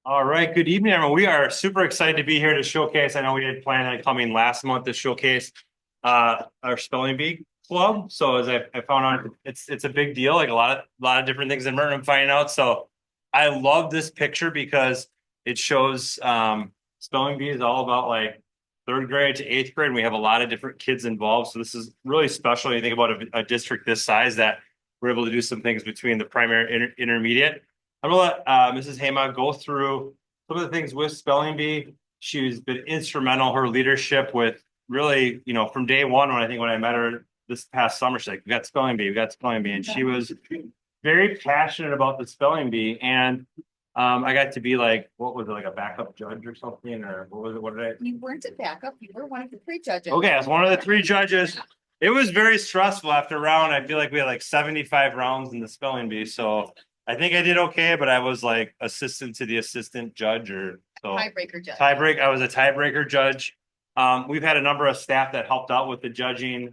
All right, good evening, everyone. We are super excited to be here to showcase. I know we had planned on coming last month to showcase our spelling bee club. So as I found out, it's a big deal. Like a lot of different things in Merton I'm finding out. So I love this picture because it shows spelling bee is all about like third grade to eighth grade. And we have a lot of different kids involved. So this is really special. When you think about a district this size that we're able to do some things between the primary and intermediate. I'm gonna let Mrs. Hema go through some of the things with spelling bee. She's been instrumental, her leadership with really, from day one when I met her this past summer, she's like, we got spelling bee. And she was very passionate about the spelling bee. And I got to be like, what was it, like a backup judge or something? Or what was it? What did I? You weren't a backup, you were one of the three judges. Okay, I was one of the three judges. It was very stressful after round. I feel like we had like 75 rounds in the spelling bee. So I think I did okay, but I was like assistant to the assistant judge or so. Tiebreaker judge. I was a tiebreaker judge. We've had a number of staff that helped out with the judging.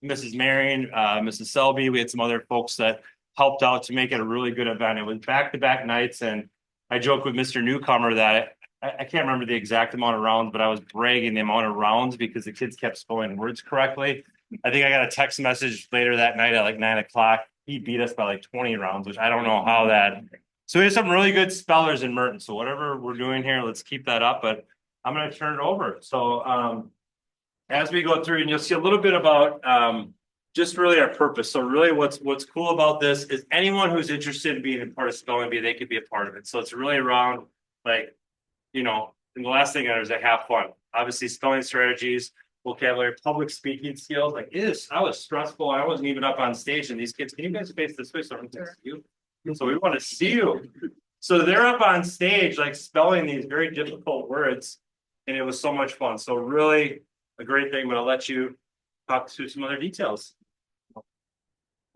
Mrs. Marion, Mrs. Selby, we had some other folks that helped out to make it a really good event. It was back-to-back nights, and I joked with Mr. Newcomer that I can't remember the exact amount of rounds, but I was bragging the amount of rounds because the kids kept spelling words correctly. I think I got a text message later that night at like 9 o'clock. He beat us by like 20 rounds, which I don't know how that. So we have some really good spellers in Merton. So whatever we're doing here, let's keep that up. But I'm going to turn it over. So as we go through, and you'll see a little bit about just really our purpose. So really what's cool about this is anyone who's interested in being a part of spelling bee, they could be a part of it. So it's really around like, and the last thing is to have fun. Obviously, spelling strategies, vocabulary, public speaking skills. Like, I was stressful. I wasn't even up on stage, and these kids, can you guys face this way so I can see you? So we want to see you. So they're up on stage, like spelling these very difficult words, and it was so much fun. So really a great thing, but I'll let you talk through some other details.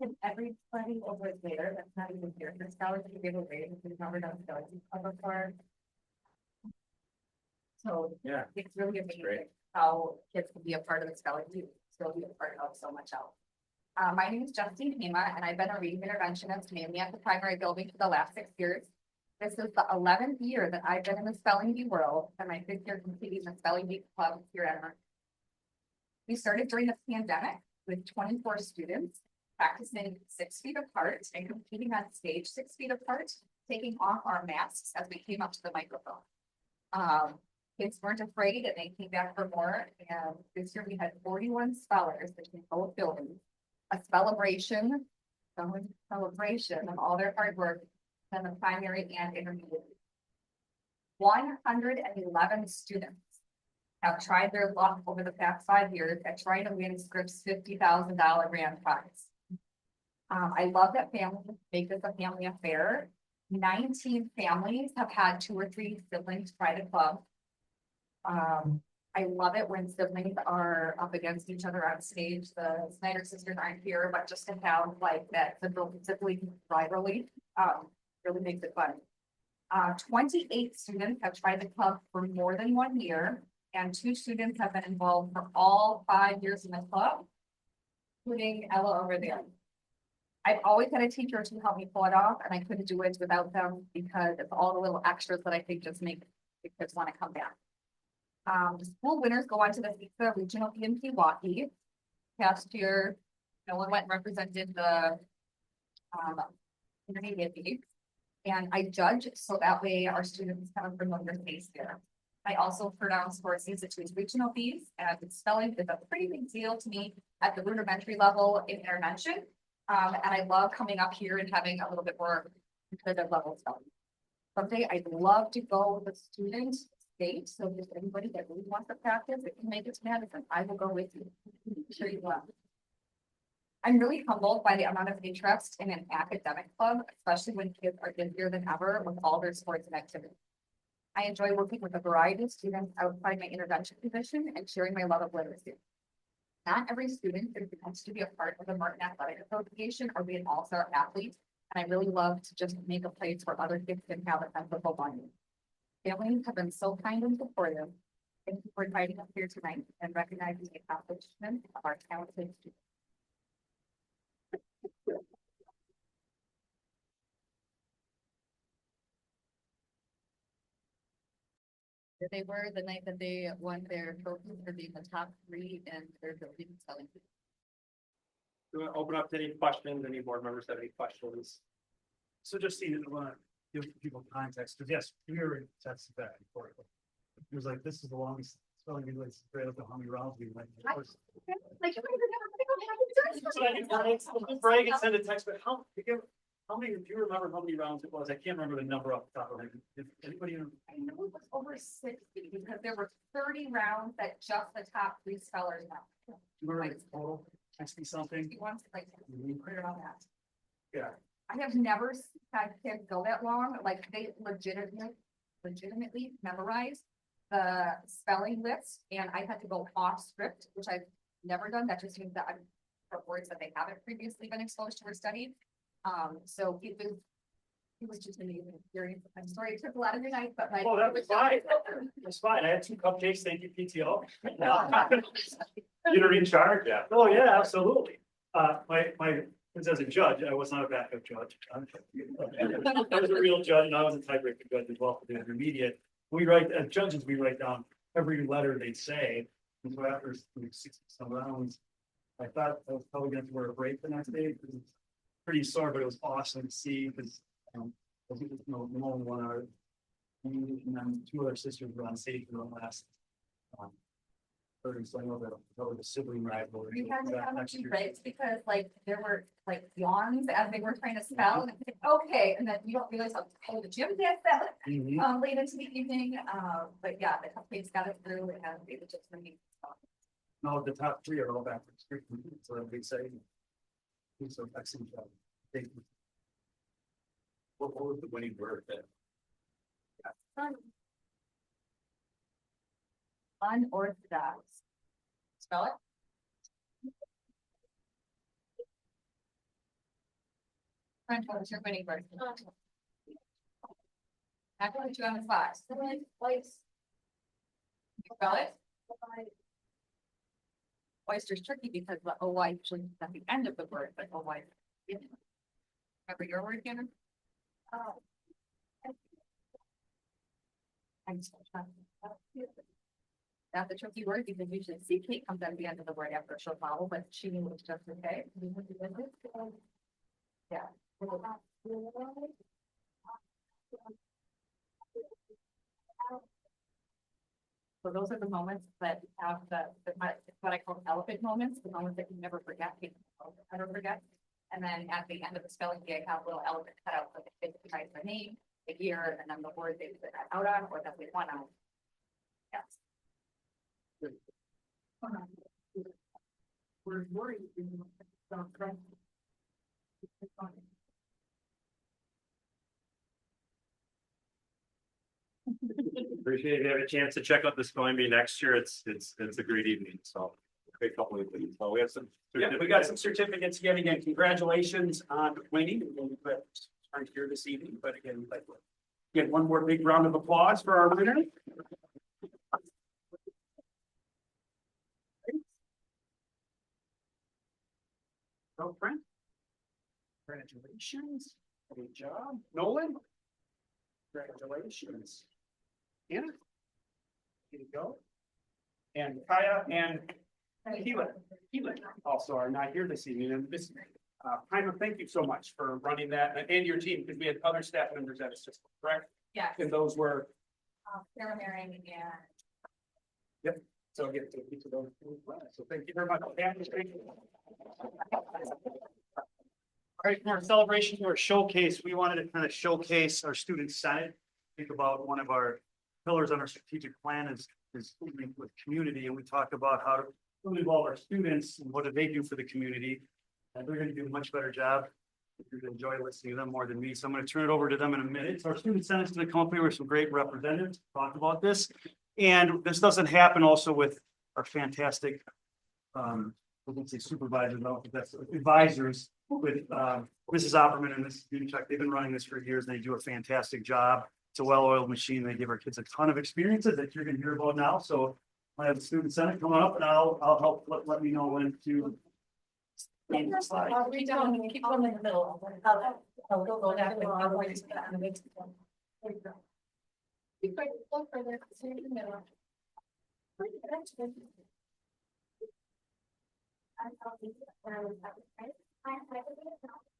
Can everybody over there that's not even here for scholars to give a grade if we've never done scholars before? So Yeah, it's really amazing how kids can be a part of the spelling too, still be a part of so much else. My name is Justen, and I've been a reading interventionist mainly at the primary building for the last 6 years. This is the 11th year that I've been in the spelling bee world, and my 5th year completing the spelling bee club here at Merton. We started during the pandemic with 24 students practicing 6 feet apart and competing on stage 6 feet apart, taking off our masks as we came up to the microphone. Kids weren't afraid and they came back for more. And this year we had 41 spellers between both buildings, a celebration of all their hard work in the primary and intermediate. 111 students have tried their luck over the past 5 years at trying to win Scripps $50,000 grand prize. I love that families make this a family affair. 19 families have had 2 or 3 siblings try the club. I love it when siblings are up against each other on stage. The Snyder sisters aren't here, but just to have like that sibling rivalry really makes it fun. 28 students have tried the club for more than 1 year, and 2 students have been involved for all 5 years in the club, including Ella over there. I've always had a teacher to help me pull it off, and I couldn't do it without them because it's all the little extras that I think just make the kids want to come back. The school winners go on to the regional in Pewaukee. Past year, no one went and represented the intermediate league, and I judge so that way our students have a familiar face there. I also pronounce courses at 2 regional fees, and spelling is a pretty big deal to me at the rudimentary level in intervention. And I love coming up here and having a little bit more competitive level spelling. Someday I'd love to go with a student state. So if there's anybody that really wants to practice, it can make it to Madison, I will go with you. I'm sure you will. I'm really humbled by the amount of interest in an academic club, especially when kids are busier than ever with all their sports and activities. I enjoy working with a variety of students outside my intervention position and sharing my love of literacy. Not every student is meant to be a part of the Merton Athletic Association or be an all-star athlete, and I really love to just make a place where other kids can have a sense of belonging. Families have been so kind and supportive. Thank you for inviting us here tonight and recognizing the accomplishments of our talented students. They were the night that they won their trophy for being the top 3 in their building selling. Do we open up to any questions? Any board members have any questions? So just see, I want to give people context, because yes, we were tested that before. It was like, this is the longest spelling bee list, right up to how many rounds we went. Like, Brag and send a text, but how many, do you remember how many rounds it was? I can't remember the number off the top of my head. Did anybody? I know it was over 60 because there were 30 rounds that just the top 3 spellers won. Do you remember the total? 60 something? You want to like clear on that. Yeah. I have never had kids go that long, like they legitimately memorized the spelling list, and I had to go off script, which I've never done. That just means that I'm for words that they haven't previously been exposed to or studied. So it was just an amazing experience. I'm sorry it took a lot of your night, but like. Oh, that was fine. That's fine. I had 2 cupcakes. Thank you, PTO. You're in charge, yeah. Oh, yeah, absolutely. Since as a judge, I was not a backup judge. I was a real judge, and I was a tiebreaker judge as well for the intermediate. We write, as judges, we write down every letter they say. And so after 60 some rounds, I thought I was probably going to wear a break the next day. It was pretty sore, but it was awesome to see because, I think, Nicole won our, and then 2 other sisters were on stage for the last. So I know that was a sibling rivalry. We had to have a few breaks because like there were like yawns as they were trying to spell and it's like, okay, and then you don't realize how cold the gym gets that Mhm. late into the evening. But yeah, the cupcakes got us through and it was just amazing. No, the top 3 are all back from street, so that'd be exciting. So excellent job. Thank you. What was the winning word then? Unorthodox. Spell it. French, what's your winning word? I can put you on the spot. Spell it. Oyster's tricky because the OY usually is at the end of the word, but OY. Remember your word, Hannah? I'm just trying to. That's a tricky word because usually CK comes at the end of the word after a short vowel, but she knew it was just okay. Yeah. So those are the moments that have what I call elephant moments, the moments that you never forget, I don't forget. And then at the end of the spelling bee, I have little elephant cutouts of the kids who write their name, the year, and then the word they put that out on or that they won on. Yes. We're worried. Appreciate if you have a chance to check out the spelling bee next year. It's a great evening, so. Great couple of things. So we have some. Yeah, we got some certificates yet again. Congratulations on winning. We're here this evening, but again, we'd like to get one more big round of applause for our winner. So, Brent. Congratulations. Great job. Nolan. Congratulations. Anna. Here you go. And Kaya and Keelan also are not here this evening. And this, Primer, thank you so much for running that and your team, because we had other staff members at assist, correct? Yeah. And those were. Sarah Marion and. Yep. So I'll get to each of those. So thank you very much. All right, for our celebration, or showcase, we wanted to kind of showcase our student senate. Think about one of our pillars on our strategic plan is with community, and we talk about how to really involve our students and what do they do for the community. And they're going to do a much better job. You're going to enjoy listening to them more than me. So I'm going to turn it over to them in a minute. So our student senate is going to come up here with some great representatives to talk about this. And this doesn't happen also with our fantastic, I wouldn't say supervisors, no, but that's advisors with Mrs. Opperman and Mrs. Unichuk. They've been running this for years and they do a fantastic job. It's a well-oiled machine. They give our kids a ton of experiences that you're going to hear about now. So I have the student senate coming up and I'll help let me know when to. I'll read down, keep them in the middle. I'll go that way. Be quick, look for the, see in the middle. That's good. I thought we did, when I was at the time. I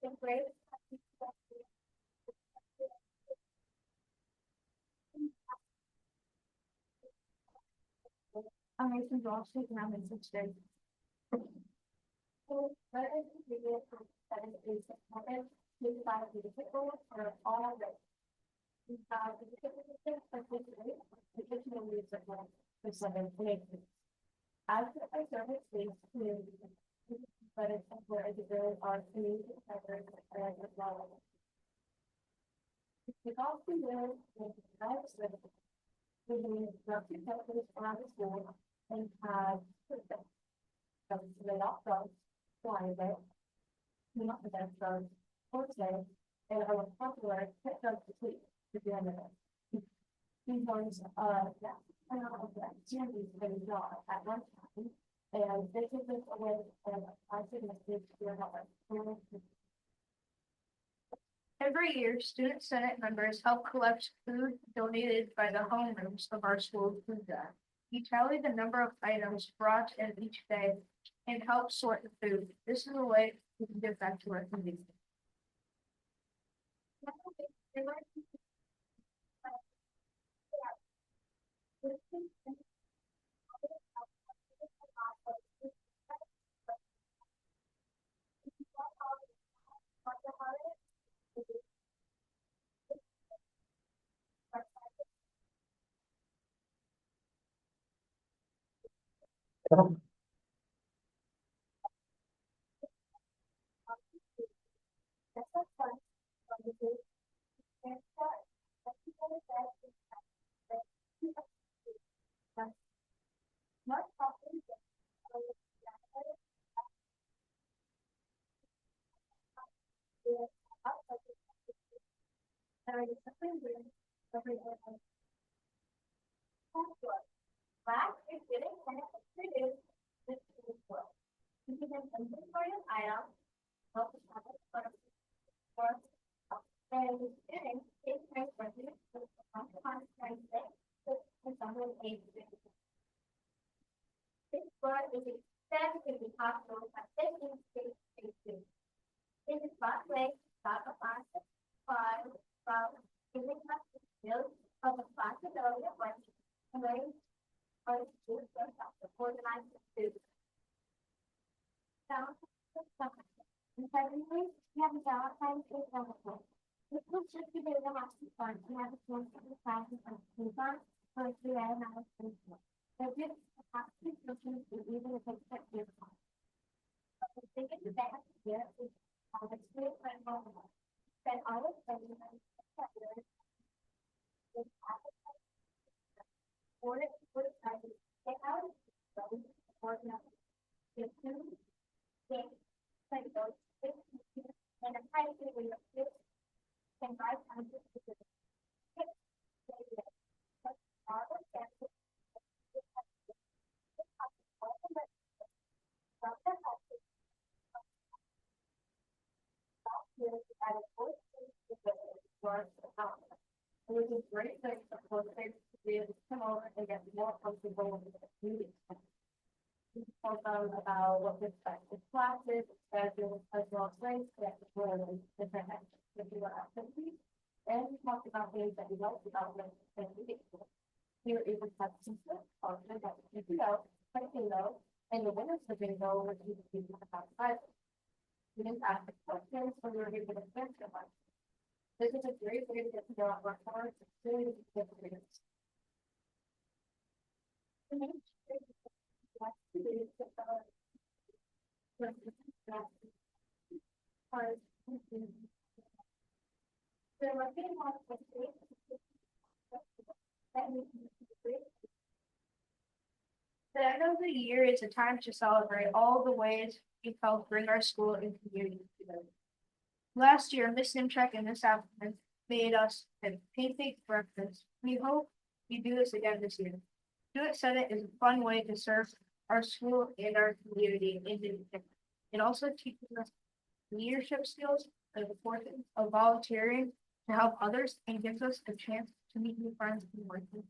think great. Amazing job, taking out in 6 days. So, but I think we did, that is, we find the people for all of it. We have the people, particularly, particularly the 7 places. As I service space community, but it's where there are community members as well. It also will, with the lives of the roughly companies around the school and have some laid off jobs, flying it, not the best jobs, or say, and I was popular, picked up the tweet to the end of it. These ones, yeah, I don't know that Sandy's been a job at one time, and they took this away, and I think it's your help. Every year, student senate members help collect food donated by the homerooms of our school food drive. We tally the number of items brought in each day and help sort the food. This is a way we can give back to our community. Last is getting introduced this world. You can inventory an item, help us have it for and students take turns working with the someone age. This word is extensively possible by taking space. It is one way to start a process from giving us the skills of the possibility of learning and learning or to organize the food. And secondly, we have a Valentine's Day celebration. This was just a bit of a happy fun to have a chance to decide on Susan for a 3 hour celebration. They're just a happy Christmas even if it's a year. But the biggest event here is the school friend moment. Spend all of the or it would get out of the or not. Get to get like those and a price where you can buy something to do. It was a great thing for the kids to be able to come over and get more comfortable with the community. We told them about what to expect with classes, schedules, as well as ways to get to different activities. And we talked about things that we liked about them and we were able to have some function that we could go, and the winners of bingo were people outside. We didn't ask the questions, so we were able to answer them. This is a great way to get to know our cards. It's really different. The end of the year is a time to celebrate all the ways we help bring our school and community together. Last year, Miss Nimchek and Miss Appleton made us a pancake breakfast. We hope we do this again this year. Student Senate is a fun way to serve our school and our community in the future. It also teaches us leadership skills and the importance of volunteering to help others and gives us a chance to meet new friends and work with.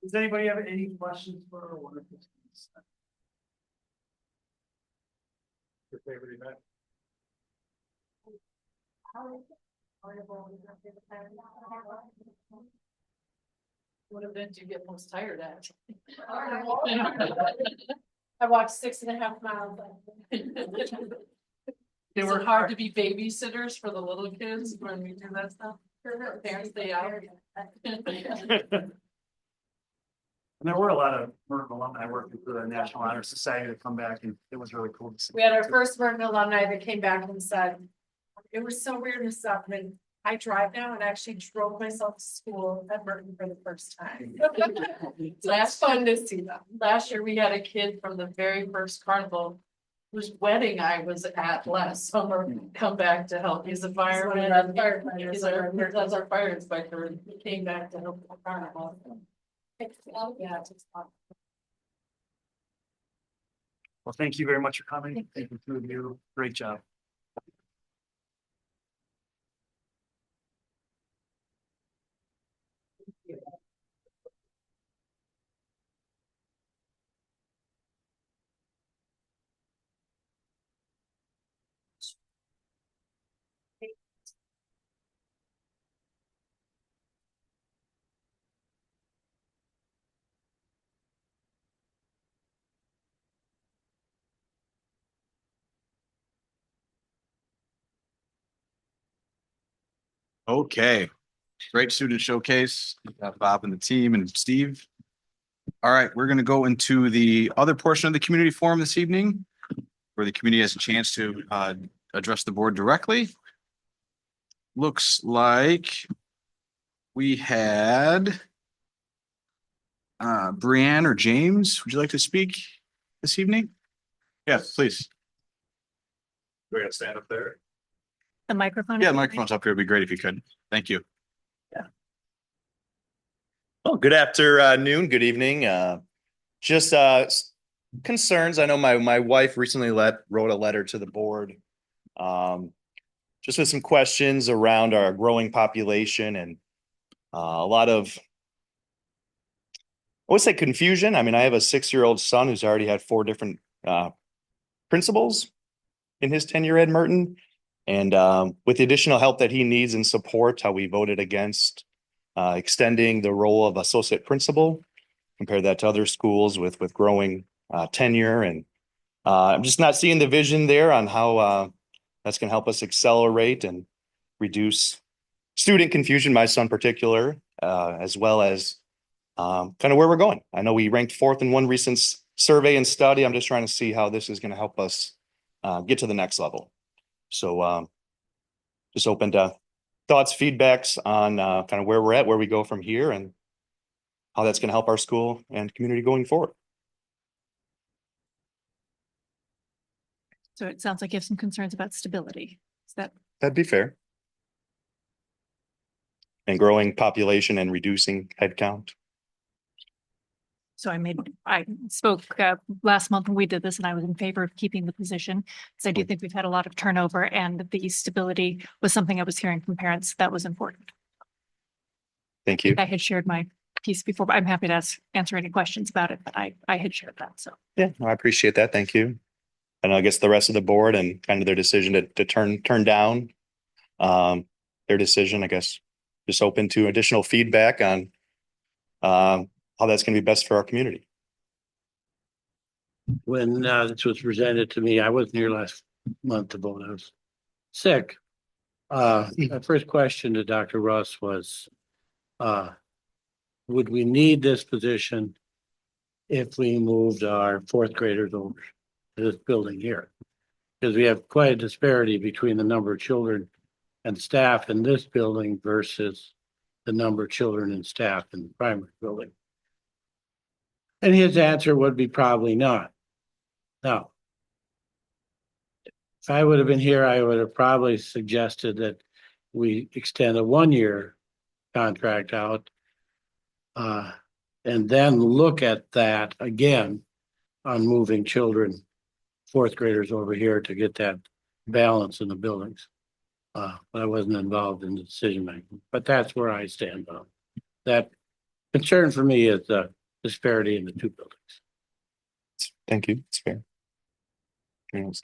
Does anybody have any questions for one of these? Your favorite event? What event do you get most tired at? I walked 6.5 miles. They were hard to be babysitters for the little kids when we do that stuff. Parents stay out. And there were a lot of Merton alumni working for the National Honor Society to come back, and it was really cool to see. We had our first Merton alumni that came back and said, it was so weird and stuff, and I drive now and actually drove myself to school at Merton for the first time. That's fun to see them. Last year, we had a kid from the very first carnival whose wedding I was at last summer come back to help. He's a fireman. He's our fire inspector. He came back to help the carnival. Yeah, it takes a lot. Well, thank you very much for coming. Thank you, two of you. Great job. Okay, great student showcase. Bob and the team and Steve. All right, we're gonna go into the other portion of the community forum this evening, where the community has a chance to address the board directly. Looks like we had Brianne or James, would you like to speak this evening? Yes, please. We're gonna stand up there. The microphone? Yeah, the microphone's up here. It'd be great if you could. Thank you. Well, good afternoon, good evening. Just concerns. I know my wife recently wrote a letter to the board. Just with some questions around our growing population and a lot of, I would say, confusion. I mean, I have a 6-year-old son who's already had 4 different principals in his tenure at Merton. And with the additional help that he needs and support, how we voted against extending the role of associate principal, compare that to other schools with growing tenure. And I'm just not seeing the vision there on how that's going to help us accelerate and reduce student confusion, my son in particular, as well as kind of where we're going. I know we ranked 4th in one recent survey and study. I'm just trying to see how this is going to help us get to the next level. So just open to thoughts, feedbacks on kind of where we're at, where we go from here, and how that's going to help our school and community going forward. So it sounds like you have some concerns about stability. Is that? That'd be fair. And growing population and reducing headcount. So I spoke last month when we did this, and I was in favor of keeping the position. So I do think we've had a lot of turnover, and the stability was something I was hearing from parents that was important. Thank you. I had shared my piece before, but I'm happy to answer any questions about it, but I had shared that, so. Yeah, no, I appreciate that. Thank you. And I guess the rest of the board and kind of their decision to turn down their decision, I guess, just open to additional feedback on how that's going to be best for our community. When this was presented to me, I wasn't here last month to vote. I was sick. My first question to Dr. Russ was, would we need this position if we moved our 4th graders over to this building here? Because we have quite a disparity between the number of children and staff in this building versus the number of children and staff in the primary building. And his answer would be probably not. Now, if I would have been here, I would have probably suggested that we extend a 1-year contract out and then look at that again on moving children fourth graders over here to get that balance in the buildings. But I wasn't involved in the decision making, but that's where I stand on. That concern for me is the disparity in the two buildings. Thank you. It's fair.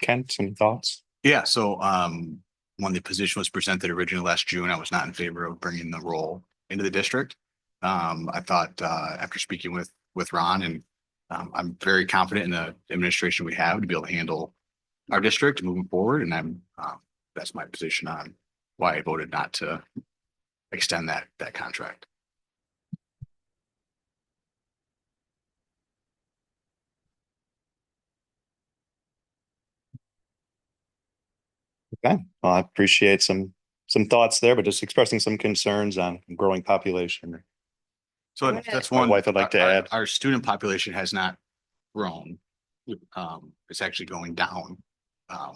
Kent, some thoughts? Yeah, so when the position was presented originally last June, I was not in favor of bringing the role into the district. I thought after speaking with Ron, and I'm very confident in the administration we have to be able to handle our district moving forward, and that's my position on why I voted not to extend that contract. Okay, well, I appreciate some thoughts there, but just expressing some concerns on growing population. So that's My one. wife would like to add. Our student population has not grown. It's actually going down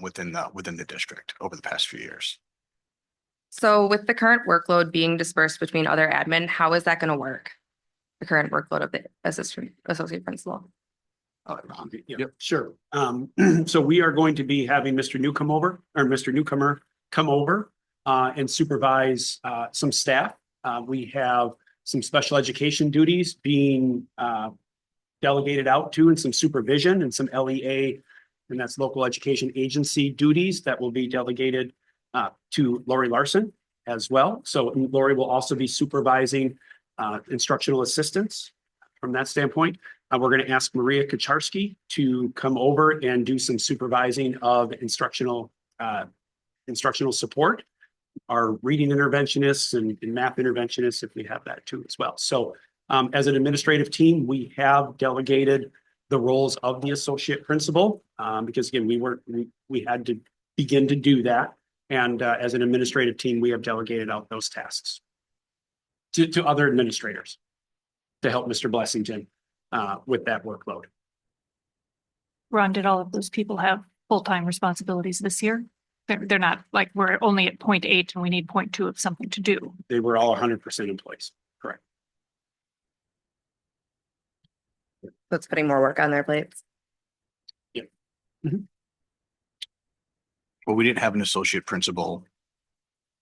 within the district over the past few years. So with the current workload being dispersed between other admin, how is that going to work? The current workload of the associate principal? Yeah, sure. So we are going to be having Mr. Newcomer come over and supervise some staff. We have some special education duties being delegated out to, and some supervision and some LEA, and that's local education agency duties that will be delegated to Lori Larson as well. So Lori will also be supervising instructional assistants from that standpoint. We're going to ask Maria Kacharski to come over and do some supervising of instructional support, our reading interventionists and math interventionists, if we have that too as well. So as an administrative team, we have delegated the roles of the associate principal because again, we had to begin to do that. And as an administrative team, we have delegated out those tasks to other administrators to help Mr. Blessington with that workload. Ron, did all of those people have full-time responsibilities this year? They're not like we're only at 0.8 and we need 0.2 of something to do. They were all 100% employees, correct? That's putting more work on their plates. Yeah. Well, we didn't have an associate principal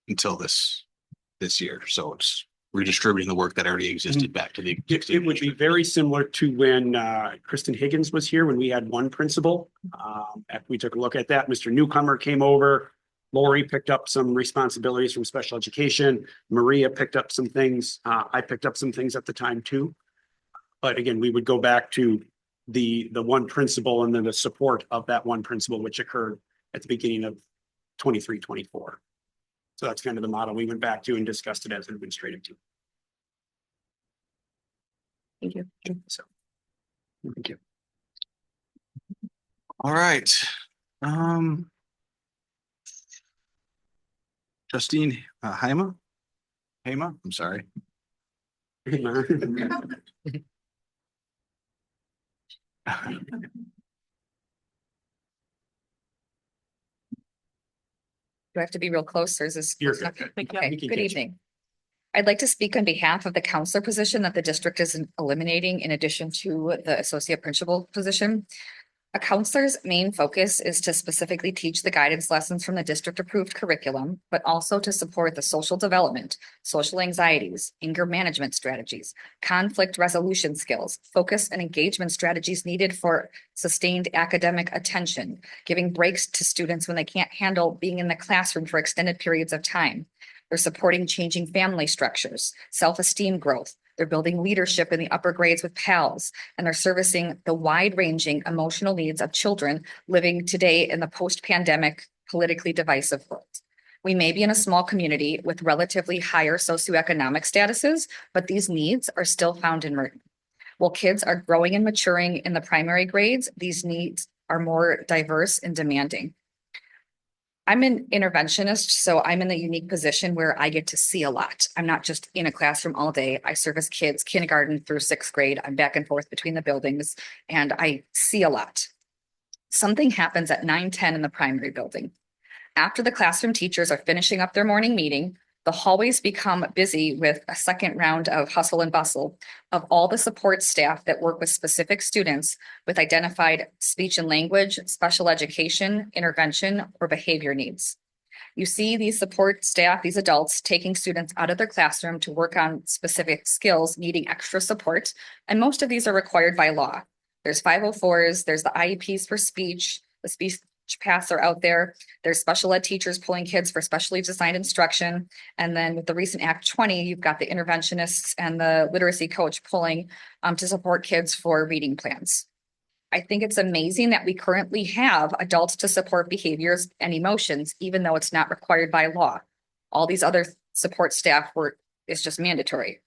until this year, so it's redistributing the work that already existed back to the. It would be very similar to when Kristen Higgins was here, when we had one principal. After we took a look at that, Mr. Newcomer came over. Lori picked up some responsibilities from special education. Maria picked up some things. I picked up some things at the time too. But again, we would go back to the one principal and then the support of that one principal, which occurred at the beginning of 23-24. So that's kind of the model we went back to and discussed it as an administrative team. Thank you. So, thank you. All right. Justine Hema, I'm sorry. Do I have to be real close, or is this? You're good. Okay, good evening. I'd like to speak on behalf of the counselor position that the district is eliminating in addition to the associate principal position. A counselor's main focus is to specifically teach the guidance lessons from the district approved curriculum, but also to support the social development, social anxieties, anger management strategies, conflict resolution skills, focus and engagement strategies needed for sustained academic attention, giving breaks to students when they can't handle being in the classroom for extended periods of time. They're supporting changing family structures, self-esteem growth. They're building leadership in the upper grades with PALs, and they're servicing the wide-ranging emotional needs of children living today in the post-pandemic, politically divisive world. We may be in a small community with relatively higher socioeconomic statuses, but these needs are still found in Merton. While kids are growing and maturing in the primary grades, these needs are more diverse and demanding. I'm an interventionist, so I'm in the unique position where I get to see a lot. I'm not just in a classroom all day. I service kids kindergarten through 6th grade. I'm back and forth between the buildings and I see a lot. Something happens at 9:10 in the primary building. After the classroom teachers are finishing up their morning meeting, The hallways become busy with a second round of hustle and bustle of all the support staff that work with specific students with identified speech and language, special education, intervention, or behavior needs. You see these support staff, these adults taking students out of their classroom to work on specific skills needing extra support, and most of these are required by law. There's 504s, there's the IEPs for speech, the speech paths are out there. There's special ed teachers pulling kids for specially designed instruction. And then with the recent Act 20, you've got the interventionists and the literacy coach pulling to support kids for reading plans. I think it's amazing that we currently have adults to support behaviors and emotions, even though it's not required by law. All these other support staff work is just mandatory.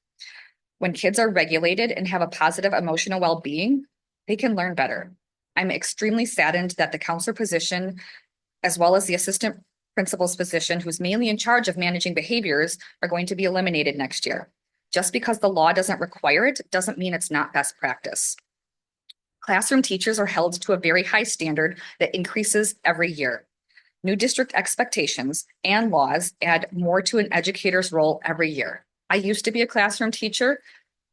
When kids are regulated and have a positive emotional well-being, they can learn better. I'm extremely saddened that the counselor position, as well as the assistant principal's position, who's mainly in charge of managing behaviors, are going to be eliminated next year. Just because the law doesn't require it doesn't mean it's not best practice. Classroom teachers are held to a very high standard that increases every year. New district expectations and laws add more to an educator's role every year. I used to be a classroom teacher.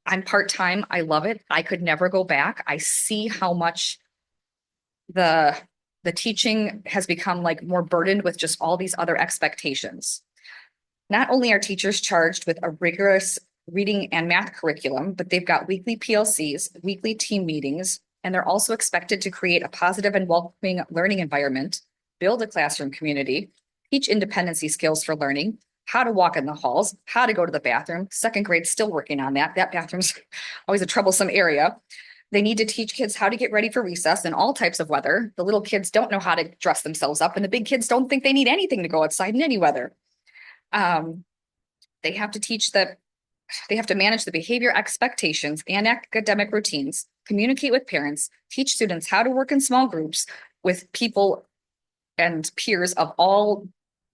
I'm part-time. I love it. I could never go back. I see how much the teaching has become like more burdened with just all these other expectations. Not only are teachers charged with a rigorous reading and math curriculum, but they've got weekly PLCs, weekly team meetings, and they're also expected to create a positive and welcoming learning environment, build a classroom community, teach independency skills for learning, how to walk in the halls, how to go to the bathroom. Second grade's still working on that. That bathroom's always a troublesome area. They need to teach kids how to get ready for recess in all types of weather. The little kids don't know how to dress themselves up, and the big kids don't think they need anything to go outside in any weather. They have to manage the behavior expectations and academic routines, communicate with parents, teach students how to work in small groups with people and peers of all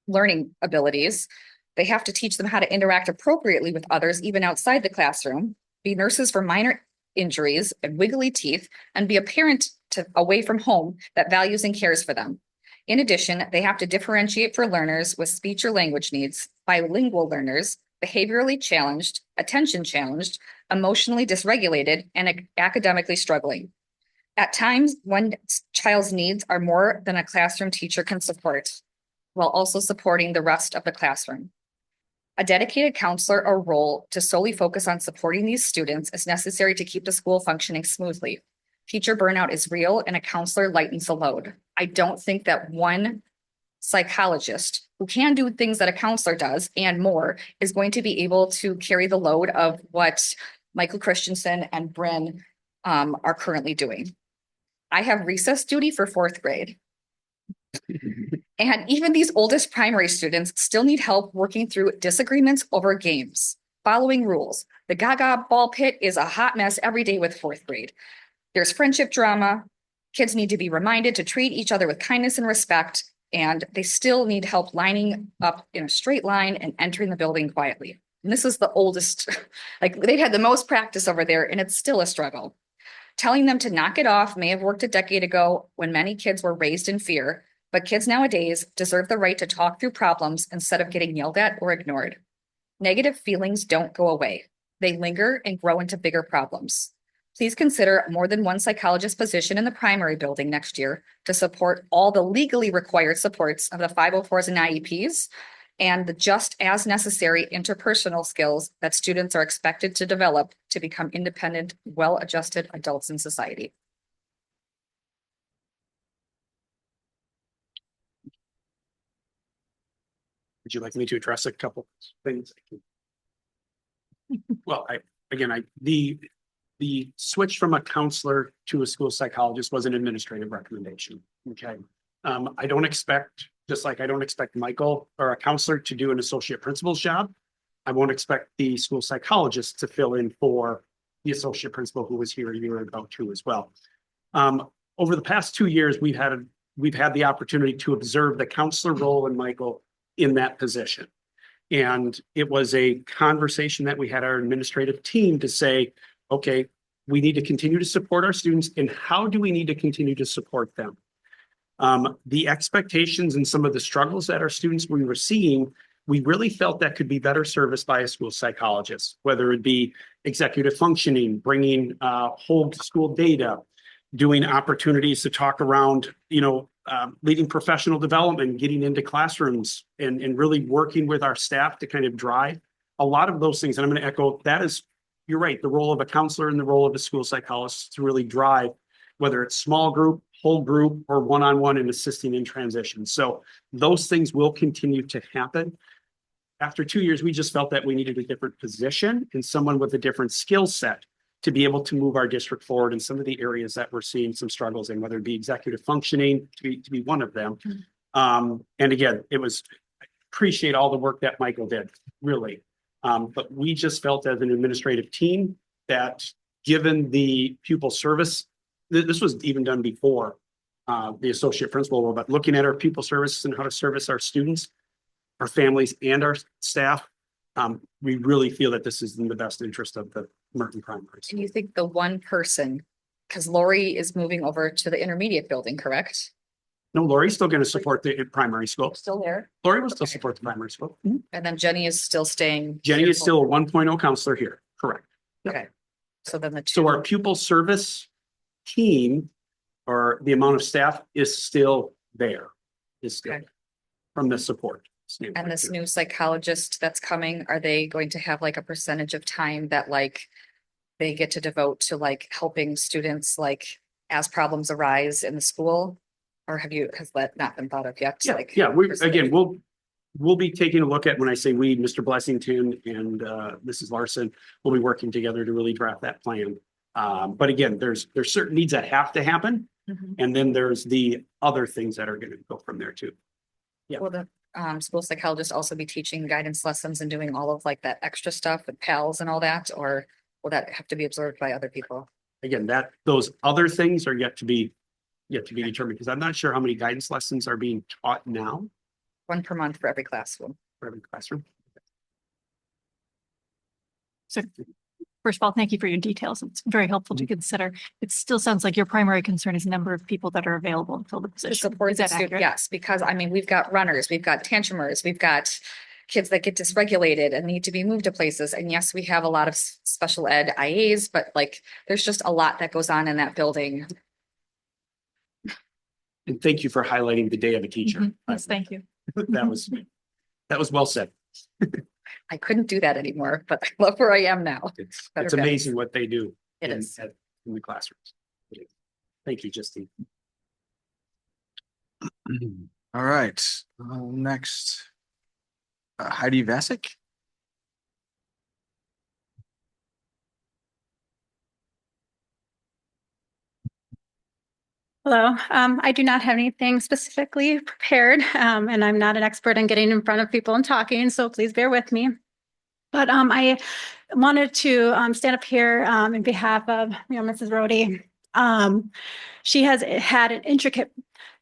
learning abilities. They have to teach them how to interact appropriately with others, even outside the classroom, be nurses for minor injuries and wiggly teeth, and be a parent away from home that values and cares for them. In addition, they have to differentiate for learners with speech or language needs, bilingual learners, behaviorally challenged, attention challenged, emotionally dysregulated, and academically struggling. At times, one child's needs are more than a classroom teacher can support, while also supporting the rest of the classroom. A dedicated counselor or role to solely focus on supporting these students is necessary to keep the school functioning smoothly. Teacher burnout is real, and a counselor lightens the load. I don't think that one psychologist who can do things that a counselor does and more is going to be able to carry the load of what Michael Christensen and Bryn are currently doing. I have recess duty for 4th grade. And even these oldest primary students still need help working through disagreements over games, following rules. The Gaga ball pit is a hot mess every day with 4th grade. There's friendship drama. Kids need to be reminded to treat each other with kindness and respect, and they still need help lining up in a straight line and entering the building quietly. And this is the oldest, like they've had the most practice over there, and it's still a struggle. Telling them to knock it off may have worked a decade ago when many kids were raised in fear, but kids nowadays deserve the right to talk through problems instead of getting yelled at or ignored. Negative feelings don't go away. They linger and grow into bigger problems. Please consider more than one psychologist position in the primary building next year to support all the legally required supports of the 504s and IEPs and the just as necessary interpersonal skills that students are expected to develop to become independent, well-adjusted adults in society. Would you like me to address a couple things? Well, the switch from a counselor to a school psychologist was an administrative recommendation. Okay. I don't expect, just like I don't expect Michael or a counselor to do an associate principal's job, I won't expect the school psychologist to fill in for the associate principal who was here a year ago too as well. Over the past 2 years, we've had the opportunity to observe the counselor role in Michael in that position. And it was a conversation that we had our administrative team to say, okay, we need to continue to support our students, and how do we need to continue to support them? The expectations and some of the struggles that our students we were seeing we really felt that could be better serviced by a school psychologist, whether it be executive functioning, bringing whole school data, doing opportunities to talk around, leading professional development, getting into classrooms and really working with our staff to kind of drive a lot of those things. And I'm going to echo that is, you're right, the role of a counselor and the role of a school psychologist to really drive, whether it's small group, whole group, or one-on-one and assisting in transition. So those things will continue to happen. After 2 years, we just felt that we needed a different position and someone with a different skill set to be able to move our district forward in some of the areas that we're seeing some struggles in, whether it be executive functioning to be one of them. And again, appreciate all the work that Michael did, really. But we just felt as an administrative team that given the pupil service, this was even done before the associate principal role, but looking at our pupil services and how to service our students, our families, and our staff, we really feel that this is in the best interest of the Merton Primary School. And you think the one person, because Lori is moving over to the intermediate building, correct? No, Lori's still going to support the primary school. Still there? Lori will still support the primary school. And then Jenny is still staying. Jenny is still a 1.0 counselor here, correct? Okay. So then So our pupil service team or the amount of staff is still there, Okay. from the support. And this new psychologist that's coming, are they going to have like a percentage of time that like they get to devote to like helping students like as problems arise in the school? Or has that not been thought of yet? We'll be taking a look at, when I say we, Mr. Blessington and Mrs. Larson will be working together to really draft that plan. But again, there's certain needs that have to happen. And then there's the other things that are going to go from there too. Yeah. Will the school psychologist also be teaching guidance lessons and doing all of like that extra stuff with pals and all that? Or will that have to be absorbed by other people? Again, those other things are yet to be determined, because I'm not sure how many guidance lessons are being taught now. 1 per month for every classroom. For every classroom. So first of all, thank you for your details. It's very helpful to consider. It still sounds like your primary concern is the number of people that are available to fill the To position. support Is the that student, accurate? yes, because I mean, we've got runners, we've got tantrumers, we've got kids that get dysregulated and need to be moved to places. And yes, we have a lot of special ed IAs, but like, there's just a lot that goes on in that building. And thank you for highlighting the day of a teacher. Yes, thank you. That was well said. I couldn't do that anymore, but I love where I am now. It's Better bet. amazing what they do It in is. in the classrooms. Thank you, Justine. All right, next. Heidi Vasic. Hello, I do not have anything specifically prepared, and I'm not an expert in getting in front of people and talking, so please bear with me. But I wanted to stand up here in behalf of Mrs. Rhodey. She has had an intricate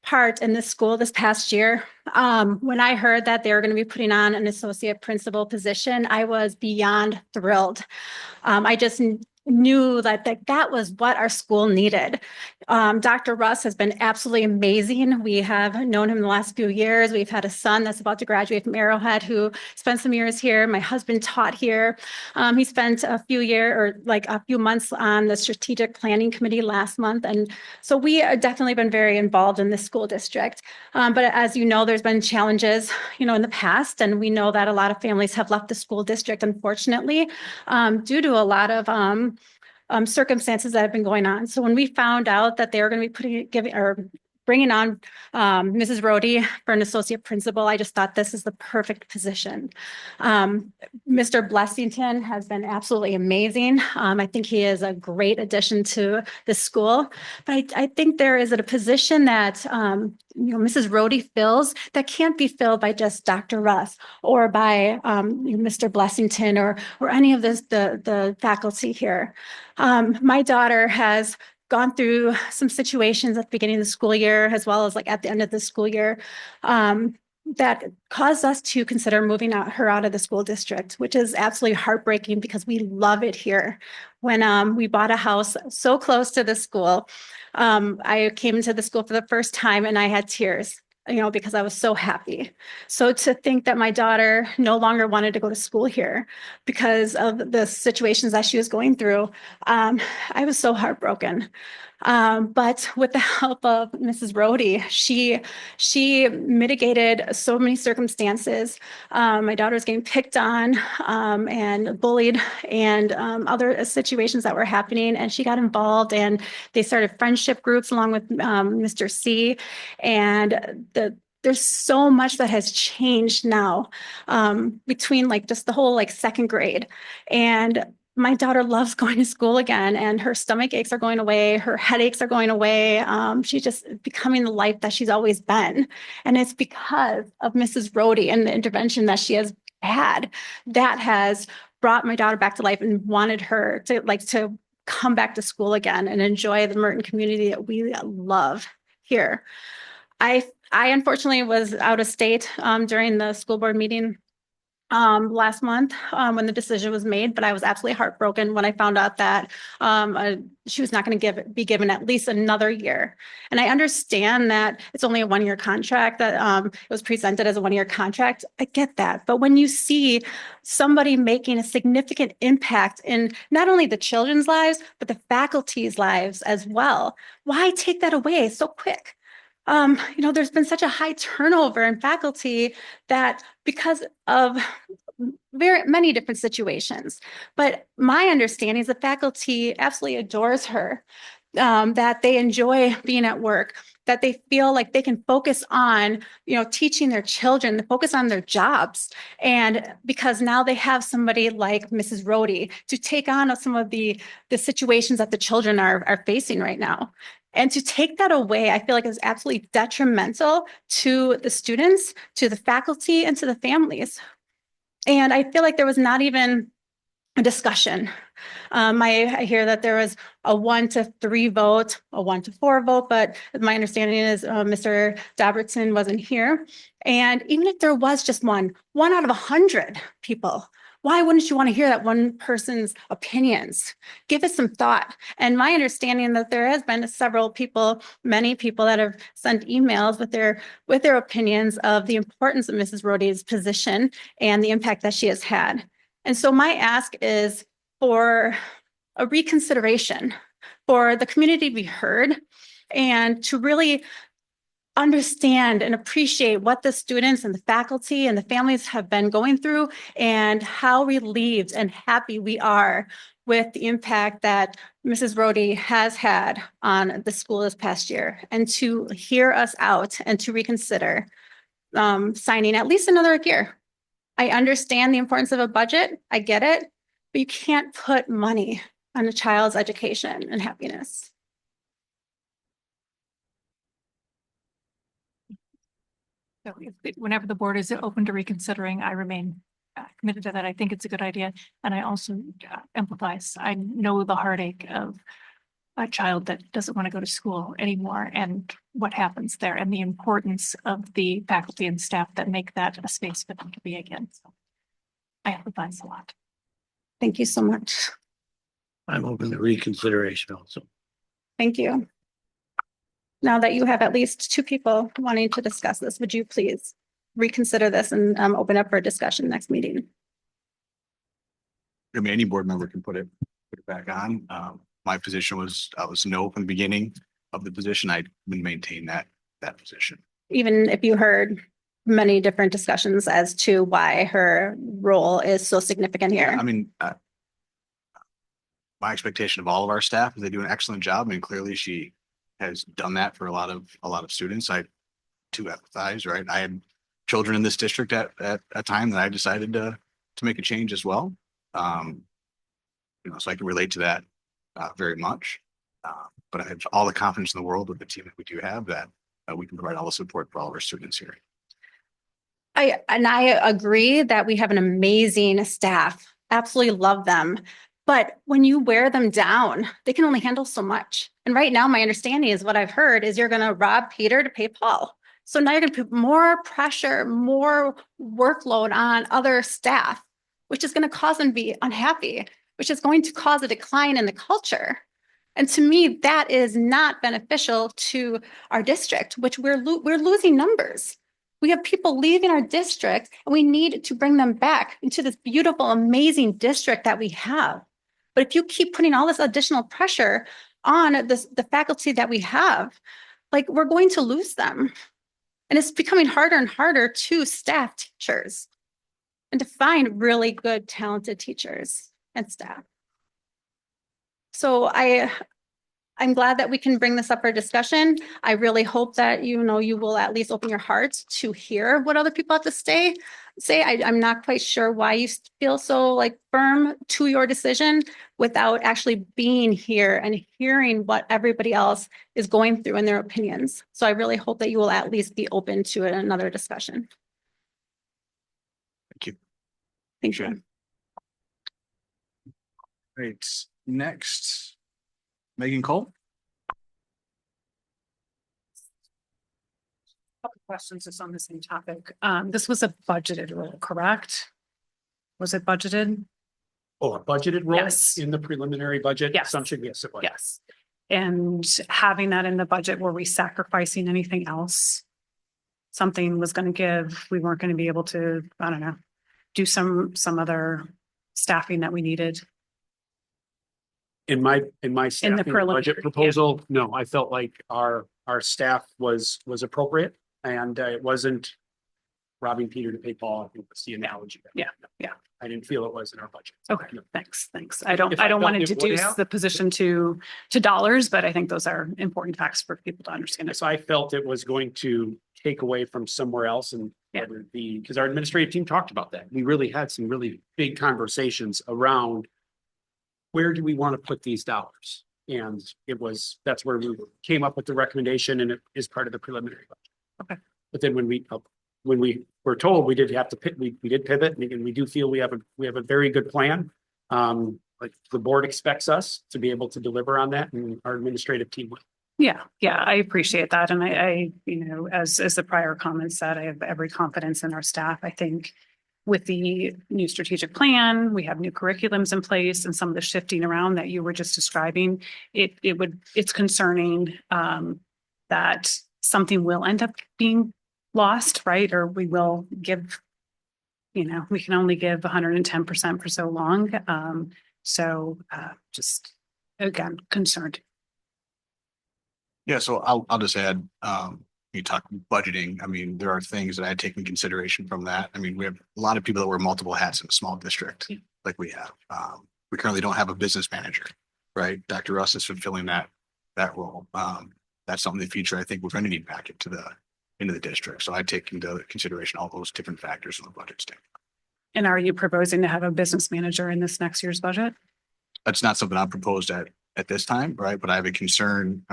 part in this school this past year. When I heard that they were going to be putting on an associate principal position, I was beyond thrilled. I just knew that was what our school needed. Dr. Russ has been absolutely amazing. We have known him the last few years. We've had a son that's about to graduate from Arrowhead who spent some years here. My husband taught here. He spent a few months on the strategic planning committee last month. And so we have definitely been very involved in this school district. But as you know, there's been challenges, in the past, and we know that a lot of families have left the school district, unfortunately, due to a lot of circumstances that have been going on. So when we found out that they were going to be bringing on Mrs. Rhodey for an associate principal, I just thought this is the perfect position. Mr. Blessington has been absolutely amazing. I think he is a great addition to the school. But I think there is a position that Mrs. Rhodey fills that can't be filled by just Dr. Russ or by Mr. Blessington or any of the faculty here. My daughter has gone through some situations at the beginning of the school year, as well as at the end of the school year, that caused us to consider moving her out of the school district, which is absolutely heartbreaking because we love it here. When we bought a house so close to the school, I came into the school for the first time and I had tears. because I was so happy. So to think that my daughter no longer wanted to go to school here because of the situations that she was going through, I was so heartbroken. But with the help of Mrs. Rohde, she mitigated so many circumstances. My daughter was getting picked on and bullied and other situations that were happening. And she got involved and they started friendship groups along with Mr. C. And there's so much that has changed now between like just the whole like second grade. And my daughter loves going to school again, and her stomach aches are going away. Her headaches are going away. She's just becoming the life that she's always been. And it's because of Mrs. Rohde and the intervention that she has had that has brought my daughter back to life and wanted her to come back to school again and enjoy the Merton community that we love here. I unfortunately was out of state during the school board meeting last month when the decision was made, but I was absolutely heartbroken when I found out that she was not going to be given at least another year. And I understand that it's only a 1-year contract, that it was presented as a 1-year contract. I get that. But when you see somebody making a significant impact in not only the children's lives, but the faculty's lives as well, why take that away so quick? There's been such a high turnover in faculty that because of very many different situations, but my understanding is the faculty absolutely adores her, that they enjoy being at work, that they feel like they can focus on, teaching their children, focus on their jobs. And because now they have somebody like Mrs. Rohde to take on some of the situations that the children are facing right now. And to take that away, I feel like is absolutely detrimental to the students, to the faculty, and to the families. And I feel like there was not even a discussion. I hear that there was a 1-3 vote, a 1-4 vote, but my understanding is Mr. Dobbertin wasn't here. And even if there was just one out of 100 people, why wouldn't you want to hear that one person's opinions? Give it some thought. And my understanding that there has been many people that have sent emails with their opinions of the importance of Mrs. Rohde's position and the impact that she has had. And so my ask is for a reconsideration, for the community to be heard and to really understand and appreciate what the students and the faculty and the families have been going through and how relieved and happy we are with the impact that Mrs. Rohde has had on the school this past year, and to hear us out and to reconsider signing at least another year. I understand the importance of a budget. I get it, but you can't put money on a child's education and happiness. So whenever the board is open to reconsidering, I remain committed to that. I think it's a good idea. And I also empathize. I know the heartache of a child that doesn't want to go to school anymore and what happens there and the importance of the faculty and staff that make that a space for them to be again. So I empathize a lot. Thank you so much. I'm open to reconsideration also. Thank you. Now that you have at least 2 people wanting to discuss this, would you please reconsider this and open up for a discussion next meeting? I mean, any board member can put it back on. My position was, I was no from the beginning of the position. I would maintain that position. Even if you heard many different discussions as to why her role is so significant here. I mean, my expectation of all of our staff is they do an excellent job, and clearly she has done that for a lot of students. I too empathize, right? I had children in this district at a time that I decided to make a change as well. So I can relate to that very much. But I have all the confidence in the world with the team that we do have that we can provide all the support for all of our students here. I agree that we have an amazing staff. Absolutely love them. But when you wear them down, they can only handle so much. And right now, my understanding is what I've heard is you're going to rob Peter to pay Paul. So now you're going to put more pressure, more workload on other staff, which is going to cause them to be unhappy, which is going to cause a decline in the culture. And to me, that is not beneficial to our district, which we're losing numbers. We have people leaving our district and we need to bring them back into this beautiful, amazing district that we have. But if you keep putting all this additional pressure on the faculty that we have, like we're going to lose them. And it's becoming harder and harder to staff teachers and to find really good, talented teachers and staff. So I'm glad that we can bring this up for discussion. I really hope that, you will at least open your hearts to hear what other people have to say. I'm not quite sure why you feel so like firm to your decision without actually being here and hearing what everybody else is going through and their opinions. So I really hope that you will at least be open to another discussion. Thank you. Thank you. Great. Next, Megan Cole. Couple questions just on the same topic. This was a budgeted role, correct? Was it budgeted? Oh, a budgeted role Yes. in the preliminary budget Yes. assumption? Yes, it was. Yes. And having that in the budget, were we sacrificing anything else? Something was going to give, we weren't going to be able to, I don't know, do some other staffing that we needed. In my staffing preliminary, budget proposal, no, I felt like our staff was appropriate and it wasn't robbing Peter to pay Paul. I think that's the analogy. Yeah, yeah. I didn't feel it was in our budget. Okay, No. thanks. If I I don't felt want to it would deduce have- the position to dollars, but I think those are important facts for people to understand. So I felt it was going to take away from somewhere else and Yeah. whether it be, because our administrative team talked about that. We really had some really big conversations around where do we want to put these dollars? And that's where we came up with the recommendation and it is part of the preliminary budget. Okay. But then when we were told we did have to we did pivot and we do feel we have a very good plan. Like the board expects us to be able to deliver on that and our administrative team will. Yeah, I appreciate that. And I, as the prior comments said, I have every confidence in our staff. I think with the new strategic plan, we have new curriculums in place and some of the shifting around that you were just describing, it's concerning that something will end up being lost, right? Or we will give, we can only give 110% for so long. So just again, concerned. Yeah, so I'll just add, you talk budgeting. I mean, there are things that I take in consideration from that. I mean, we have a lot of people that wear multiple hats in a small district like we have. We currently don't have a business manager, right? Dr. Russ is fulfilling that role. That's something in the future I think we're going to need back into the district. So I take into consideration all those different factors in the budget standpoint. And are you proposing to have a business manager in this next year's budget? That's not something I've proposed at this time, right? But I have a concern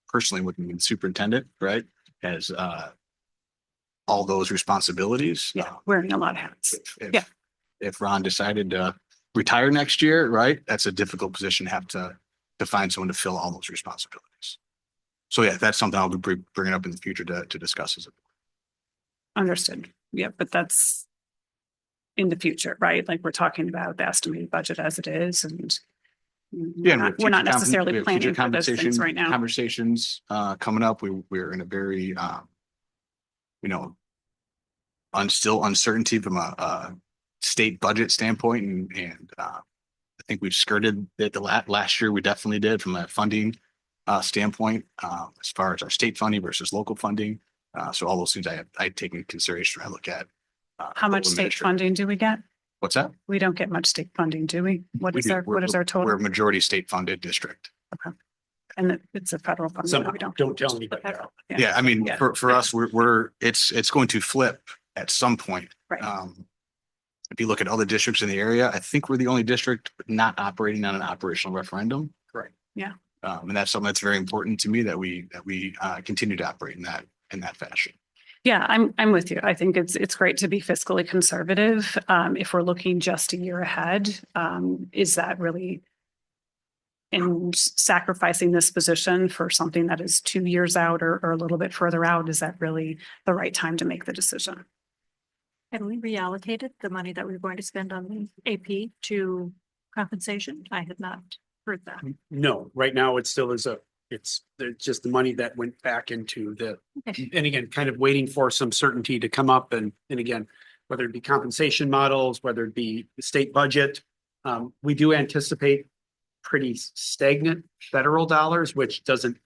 personally with the superintendent, right? As all those responsibilities. Yeah, wearing a lot of hats. If Ron decided to retire next year, right? That's a difficult position to have to find someone to fill all those responsibilities. So yeah, that's something I'll be bringing up in the future to discuss as a board. Understood. Yeah, but that's in the future, right? Like we're talking about the estimated budget as it is and we're not necessarily planning for those things right now. Conversations coming up. We're in a very still uncertainty from a state budget standpoint and I think we've skirted it the last year. We definitely did from a funding standpoint as far as our state funding versus local funding. So all those things I take into consideration when I look at how much state funding do we get? What's that? We don't get much state funding, do we? What is our total? We're a majority state funded district. Okay. And it's a federal fund. Some no, we don't tell anybody. Yeah, I mean, for us, it's going to flip at some point. Right. If you look at other districts in the area, I think we're the only district not operating on an operational referendum. Correct. Yeah. And that's something that's very important to me that we continue to operate in that fashion. Yeah, I'm with you. I think it's great to be fiscally conservative. If we're looking just a year ahead, is that really in sacrificing this position for something that is 2 years out or a little bit further out? Is that really the right time to make the decision? Have we reallocated the money that we were going to spend on the AP to compensation? I had not heard that. No, right now it still is it's just the money that went back into and again, kind of waiting for some certainty to come up and again, whether it be compensation models, whether it be the state budget. We do anticipate pretty stagnant federal dollars, which doesn't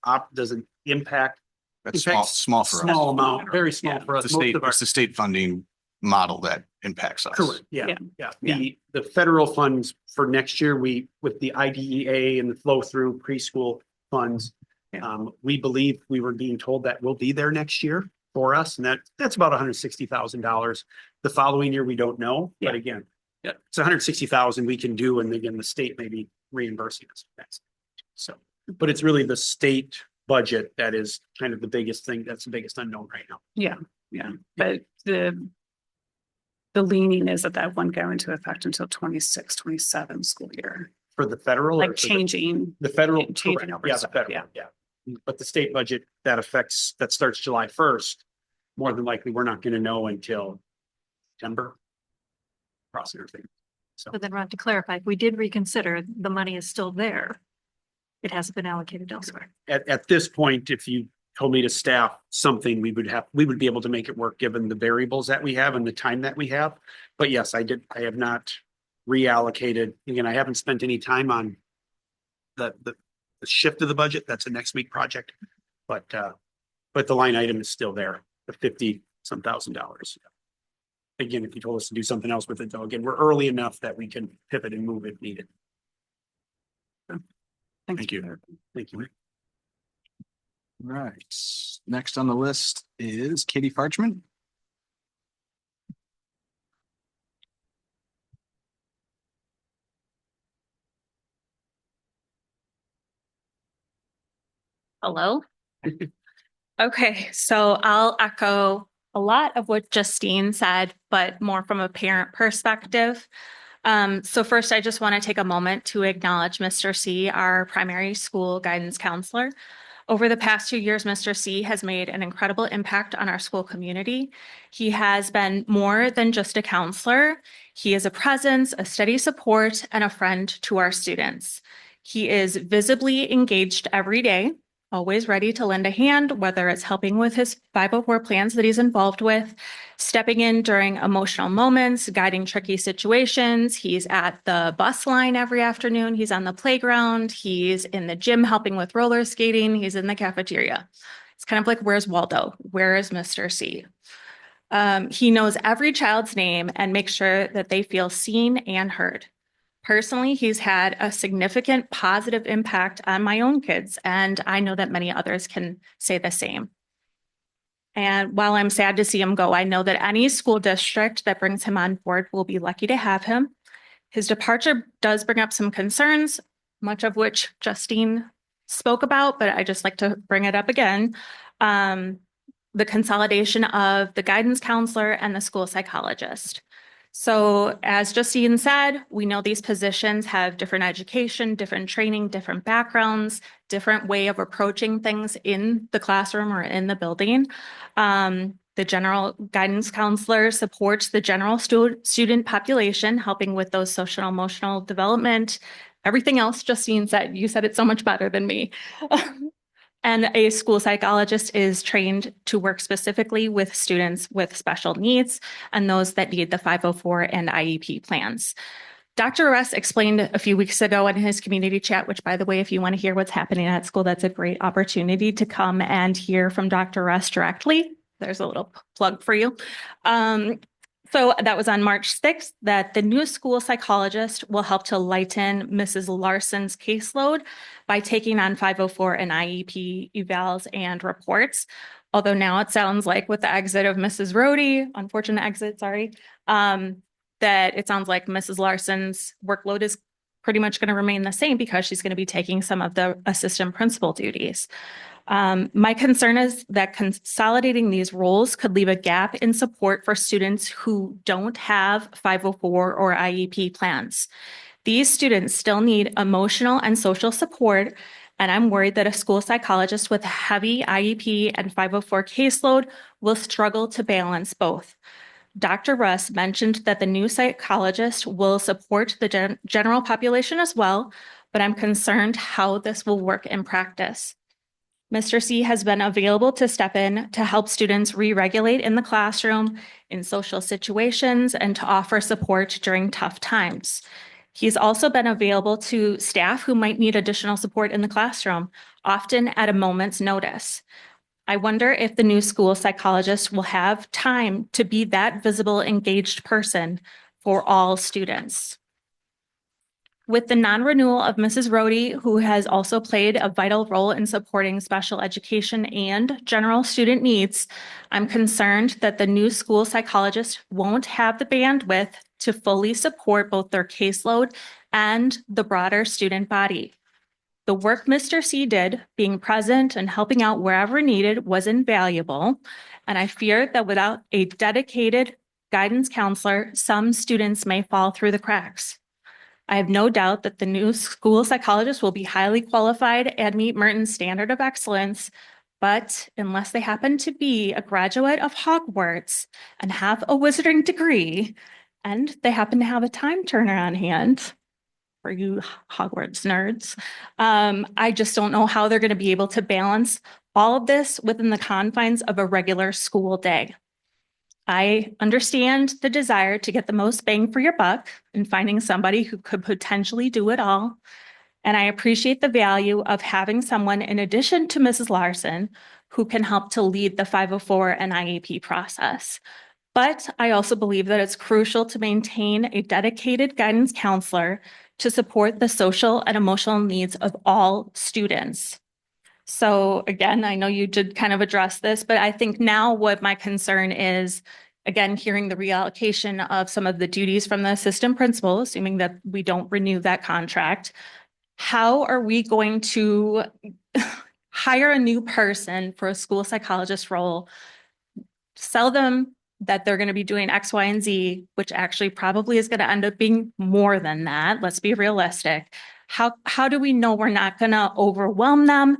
impact. That's in fact, small for us. Small amount, very small for us. The Most state, of our- it's the state funding model that impacts us. Correct, yeah, Yeah. yeah. Yeah. The federal funds for next year, with the IDEA and the flow through preschool funds. Yeah. We believe we were being told that will be there next year for us, and that's about $160,000. The following year, we don't know, but Yeah. again, yeah, it's $160,000 we can do, and again, the state may be reimbursing us. So, but it's really the state budget that is kind of the biggest thing, that's the biggest unknown right now. Yeah, but the leaning is that won't go into effect until 26-27 school year, For the federal. or like for the- changing. The federal, Changing correct, over yeah, the stuff, federal, yeah. yeah. But the state budget that starts July 1st, more than likely, we're not going to know until September. Crossing everything. So, But then Ron, to clarify, if we did reconsider, the money is still there. It hasn't been allocated elsewhere. at this point, if you told me to staff something, we would be able to make it work given the variables that we have and the time that we have. But yes, I have not reallocated. Again, I haven't spent any time on the shift of the budget. That's a next week project. But the line item is still there, the 50-some thousand dollars. Again, if you told us to do something else with it, though, again, we're early enough that we can pivot and move if needed. Thank you. Thank you. Right. Next on the list is Katie Farchman. Hello. Okay, so I'll echo a lot of what Justine said, but more from a parent perspective. So first, I just want to take a moment to acknowledge Mr. C, our primary school guidance counselor. Over the past 2 years, Mr. C has made an incredible impact on our school community. He has been more than just a counselor. He is a presence, a steady support, and a friend to our students. He is visibly engaged every day, always ready to lend a hand, whether it's helping with his 504 plans that he's involved with, stepping in during emotional moments, guiding tricky situations. He's at the bus line every afternoon. He's on the playground. He's in the gym helping with roller skating. He's in the cafeteria. It's kind of like, where's Waldo? Where is Mr. C? He knows every child's name and makes sure that they feel seen and heard. Personally, he's had a significant positive impact on my own kids, and I know that many others can say the same. And while I'm sad to see him go, I know that any school district that brings him on board will be lucky to have him. His departure does bring up some concerns, much of which Justine spoke about, but I just like to bring it up again. The consolidation of the guidance counselor and the school psychologist. So as Justine said, we know these positions have different education, different training, different backgrounds, different way of approaching things in the classroom or in the building. The general guidance counselor supports the general student population, helping with those social and emotional development. Everything else Justine said, you said it so much better than me. And a school psychologist is trained to work specifically with students with special needs and those that need the 504 and IEP plans. Dr. Russ explained a few weeks ago in his community chat, which, by the way, if you want to hear what's happening at school, that's a great opportunity to come and hear from Dr. Russ directly. There's a little plug for you. So that was on March 6th, that the new school psychologist will help to lighten Mrs. Larson's caseload by taking on 504 and IEP evals and reports. Although now it sounds like with the exit of Mrs. Rohde, unfortunate exit, sorry, that it sounds like Mrs. Larson's workload is pretty much going to remain the same because she's going to be taking some of the assistant principal duties. My concern is that consolidating these roles could leave a gap in support for students who don't have 504 or IEP plans. These students still need emotional and social support, and I'm worried that a school psychologist with heavy IEP and 504 caseload will struggle to balance both. Dr. Russ mentioned that the new psychologist will support the general population as well, but I'm concerned how this will work in practice. Mr. C has been available to step in to help students re-regulate in the classroom, in social situations, and to offer support during tough times. He's also been available to staff who might need additional support in the classroom, often at a moment's notice. I wonder if the new school psychologist will have time to be that visible, engaged person for all students. With the non-renewal of Mrs. Rohde, who has also played a vital role in supporting special education and general student needs, I'm concerned that the new school psychologist won't have the bandwidth to fully support both their caseload and the broader student body. The work Mr. C did, being present and helping out wherever needed, was invaluable, and I fear that without a dedicated guidance counselor, some students may fall through the cracks. I have no doubt that the new school psychologist will be highly qualified and meet Merton's standard of excellence, but unless they happen to be a graduate of Hogwarts and have a wizarding degree, and they happen to have a time turner on hand, for you Hogwarts nerds, I just don't know how they're going to be able to balance all of this within the confines of a regular school day. I understand the desire to get the most bang for your buck and finding somebody who could potentially do it all. And I appreciate the value of having someone in addition to Mrs. Larson who can help to lead the 504 and IEP process. But I also believe that it's crucial to maintain a dedicated guidance counselor to support the social and emotional needs of all students. So again, I know you did kind of address this, but I think now what my concern is, again, hearing the reallocation of some of the duties from the assistant principal, assuming that we don't renew that contract, how are we going to hire a new person for a school psychologist role, sell them that they're going to be doing X, Y, and Z, which actually probably is going to end up being more than that. Let's be realistic. How do we know we're not going to overwhelm them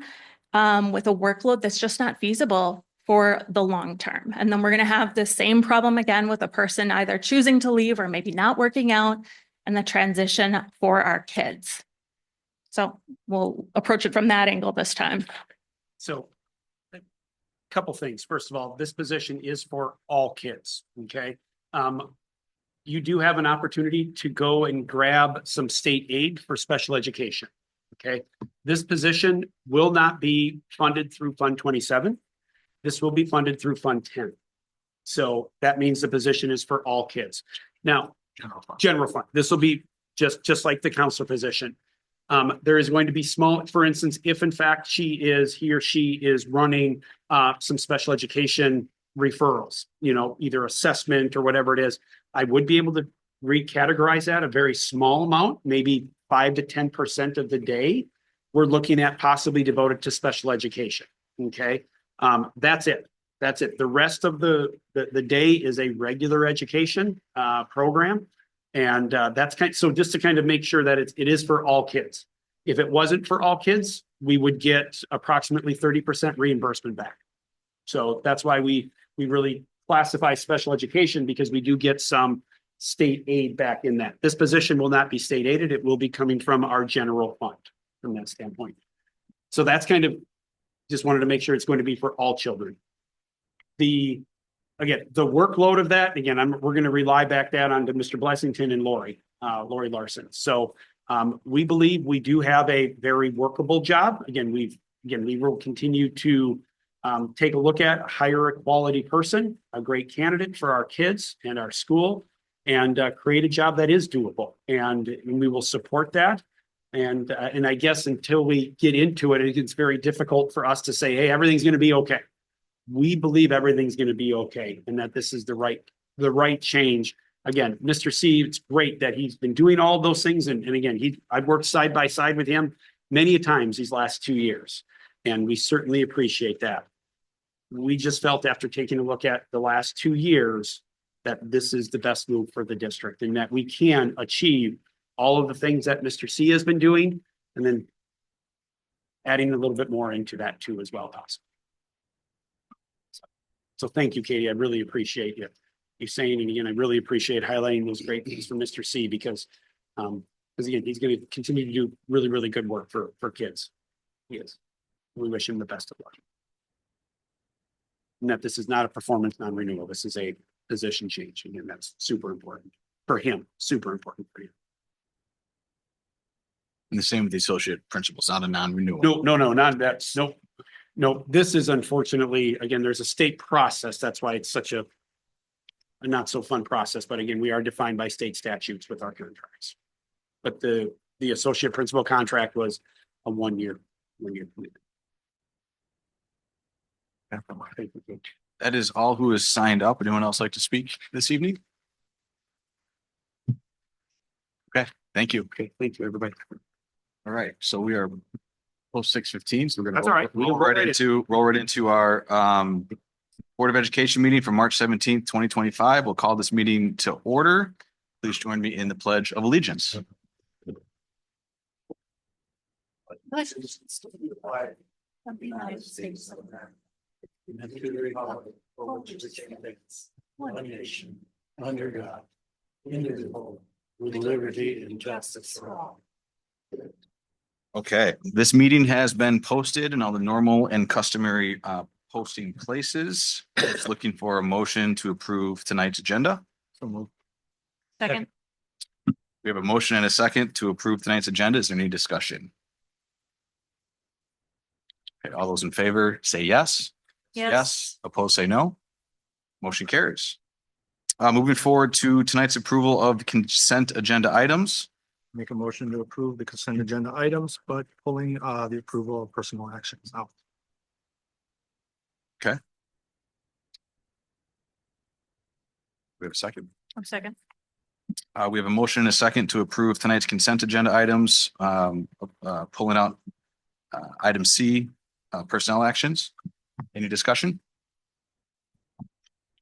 with a workload that's just not feasible for the long term? And then we're going to have the same problem again with a person either choosing to leave or maybe not working out, and the transition for our kids. So we'll approach it from that angle this time. So a couple things. First of all, this position is for all kids, okay? You do have an opportunity to go and grab some state aid for special education, okay? This position will not be funded through Fund 27. This will be funded through Fund 10. So that means the position is for all kids. Now, general fund. This will be just like the counselor position. There is going to be small, for instance, if in fact he or she is running some special education referrals, you know, either assessment or whatever it is, I would be able to recategorize that a very small amount, maybe 5 to 10% of the day. We're looking at possibly devoted to special education. Okay. That's it. That's it. The rest of the day is a regular education program. And that's so just to kind of make sure that it is for all kids. If it wasn't for all kids, we would get approximately 30% reimbursement back. So that's why we really classify special education, because we do get some state aid back in that. This position will not be state aided. It will be coming from our general fund from that standpoint. So that's kind of, just wanted to make sure it's going to be for all children. Again, the workload of that, again, we're going to rely back that onto Mr. Blessington and Lori Larson. So we believe we do have a very workable job. Again, we will continue to take a look at, hire a quality person, a great candidate for our kids and our school, and create a job that is doable. And we will support that. And I guess until we get into it, it's very difficult for us to say, hey, everything's going to be okay. We believe everything's going to be okay, and that this is the right change. Again, Mr. C, it's great that he's been doing all those things. And again, I've worked side by side with him many a times these last 2 years, and we certainly appreciate that. We just felt after taking a look at the last 2 years that this is the best move for the district, and that we can achieve all of the things that Mr. C has been doing, and then adding a little bit more into that too as well, possibly. So thank you, Katie. I really appreciate you saying, and again, I really appreciate highlighting those great things from Mr. C, because Because again, he's going to continue to do really, really good work for kids. He is. We wish him the best of luck. And that this is not a performance non-renewal. This is a position change. Again, that's super important for him, super important for him. And the same with the associate principal, it's not a non-renewal. No, not that. No, this is unfortunately, again, there's a state process. That's why it's such a not so fun process. But again, we are defined by state statutes with our contracts. But the associate principal contract was a one-year commitment. That is all who is signed up. Anyone else like to speak this evening? Okay, thank you. Okay, thank you, everybody. All right, so we are post 6:15, so we're gonna That's all right. roll right into our Board of Education meeting for March 17th, 2025. We'll call this meeting to order. Please join me in the Pledge of Allegiance. Of the United States of America. And to the republic for which it stands, one nation, under God, indivisible, with liberty and justice for all. Okay, this meeting has been posted in all the normal and customary posting places. Just looking for a motion to approve tonight's agenda. Second. We have a motion and a second to approve tonight's agenda. Is there any discussion? Okay, all those in favor say yes. Yes. Opposed, say no. Motion carries. Moving forward to tonight's approval of the consent agenda items. Make a motion to approve the consent agenda items, but pulling the approval of personal actions out. Okay. We have a second. I'm second. We have a motion and a second to approve tonight's consent agenda items, pulling out item C, personnel actions. Any discussion?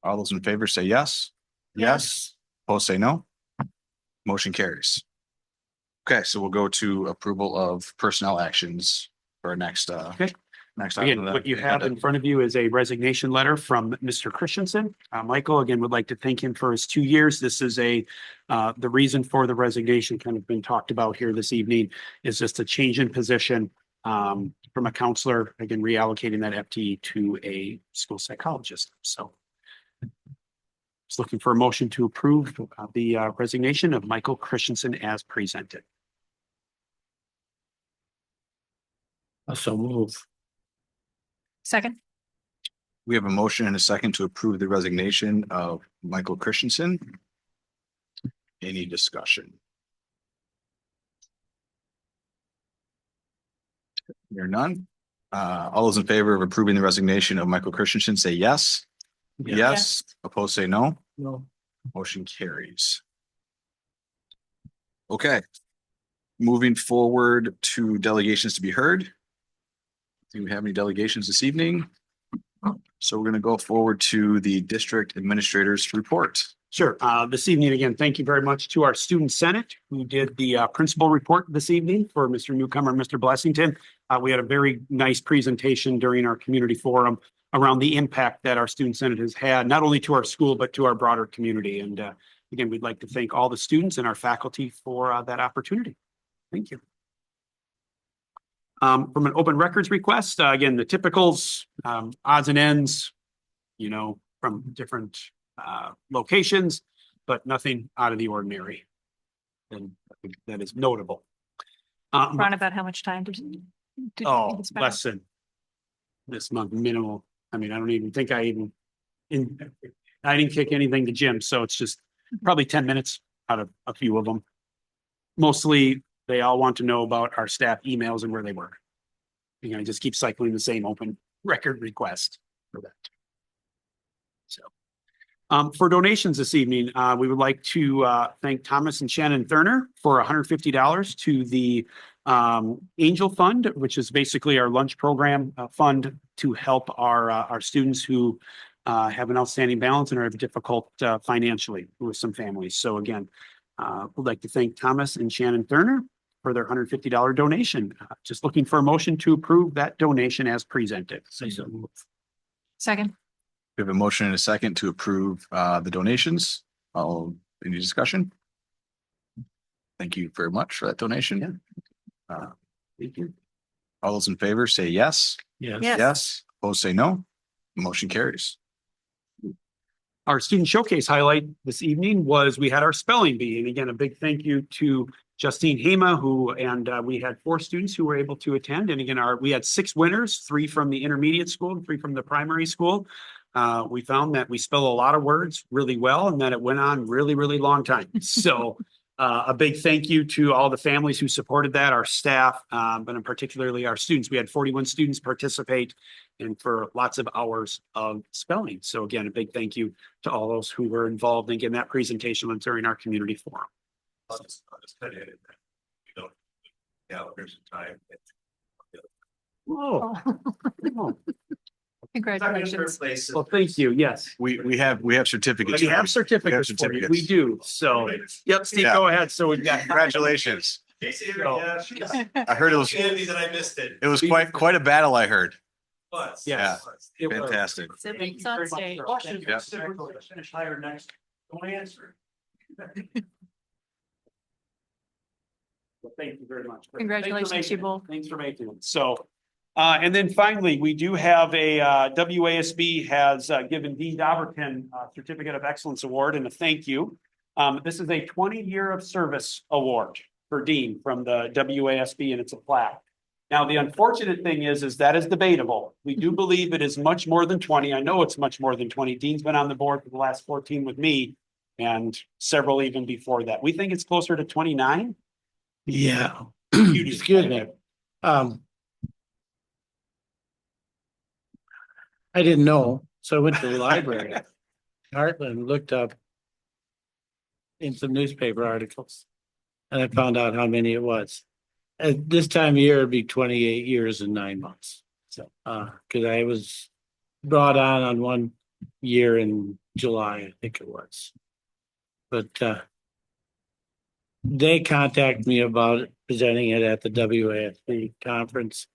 All those in favor say yes. Yes. Opposed say no. Motion carries. Okay, so we'll go to approval of personnel actions for our next next item. Again, what you have in front of you is a resignation letter from Mr. Christensen. Michael, again, would like to thank him for his 2 years. This is the reason for the resignation kind of been talked about here this evening is just a change in position from a counselor, again, reallocating that FTE to a school psychologist. So just looking for a motion to approve the resignation of Michael Christensen as presented. So move. Second. We have a motion and a second to approve the resignation of Michael Christensen. Any discussion? There are none. All those in favor of approving the resignation of Michael Christensen say yes. Yes. Opposed say no. No. Motion carries. Okay. Moving forward to delegations to be heard. Do we have any delegations this evening? So we're going to go forward to the district administrator's report. Sure. This evening, again, thank you very much to our student senate who did the principal report this evening for Mr. Newcomer and Mr. Blessington. We had a very nice presentation during our community forum around the impact that our student senate has had, not only to our school, but to our broader community. And again, we'd like to thank all the students and our faculty for that opportunity. Thank you. From an open records request, again, the typicals, odds and ends, you know, from different locations, but nothing out of the ordinary. And I think that is notable. Ron, about how much time did you spend? Less than this month, minimal. I mean, I don't even think I didn't kick anything to Jim, so it's just probably 10 minutes out of a few of them. Mostly, they all want to know about our staff emails and where they work. You're gonna just keep cycling the same open record request for that. So, for donations this evening, we would like to thank Thomas and Shannon Thurner for $150 to the Angel Fund, which is basically our lunch program fund to help our students who have an outstanding balance and are difficult financially with some families. So again, we'd like to thank Thomas and Shannon Thurner for their $150 donation. Just looking for a motion to approve that donation as presented. Second. We have a motion and a second to approve the donations. Any discussion? Thank you very much for that donation. Thank you. All those in favor say yes. Yes. Yes. Opposed say no. Motion carries. Our student showcase highlight this evening was we had our spelling bee. And again, a big thank you to Justine Hema, we had 4 students who were able to attend. And again, we had 6 winners, 3 from the intermediate school and 3 from the primary school. We found that we spell a lot of words really well and that it went on really, really long time. So a big thank you to all the families who supported that, our staff, but in particularly our students. We had 41 students participate and for lots of hours of spelling. So again, a big thank you to all those who were involved in getting that presentation during our community forum. Whoa. Congratulations. Well, thank you. Yes. We have certificates. We have certificates. For you. We do. So, yep, Steve, Yeah. go ahead. So we've got. Congratulations. I heard it was, that I missed it. it was quite a battle, I heard. Yes. It was. Fantastic. Siblings on stage. Yeah. Finish higher next. Don't answer. Well, thank you very much. Congratulations, Thanks for making it. Hubel. Thanks for making it. So, and then finally, we do have WASB has given Dean Dobbertin a Certificate of Excellence Award and a thank you. This is a 20-year of service award for Dean from the WASB, and it's a plaque. Now, the unfortunate thing is that is debatable. We do believe it is much more than 20. I know it's much more than 20. Dean's been on the board for the last 14 with me and several even before that. We think it's closer to 29. Yeah. You do. Excuse me. I didn't know, so I went to the library. Heartland looked up in some newspaper articles. And I found out how many it was. At this time of year, it'd be 28 years and 9 months. So, cause I was brought on 1 year in July, I think it was. But, they contacted me about presenting it at the WASB conference.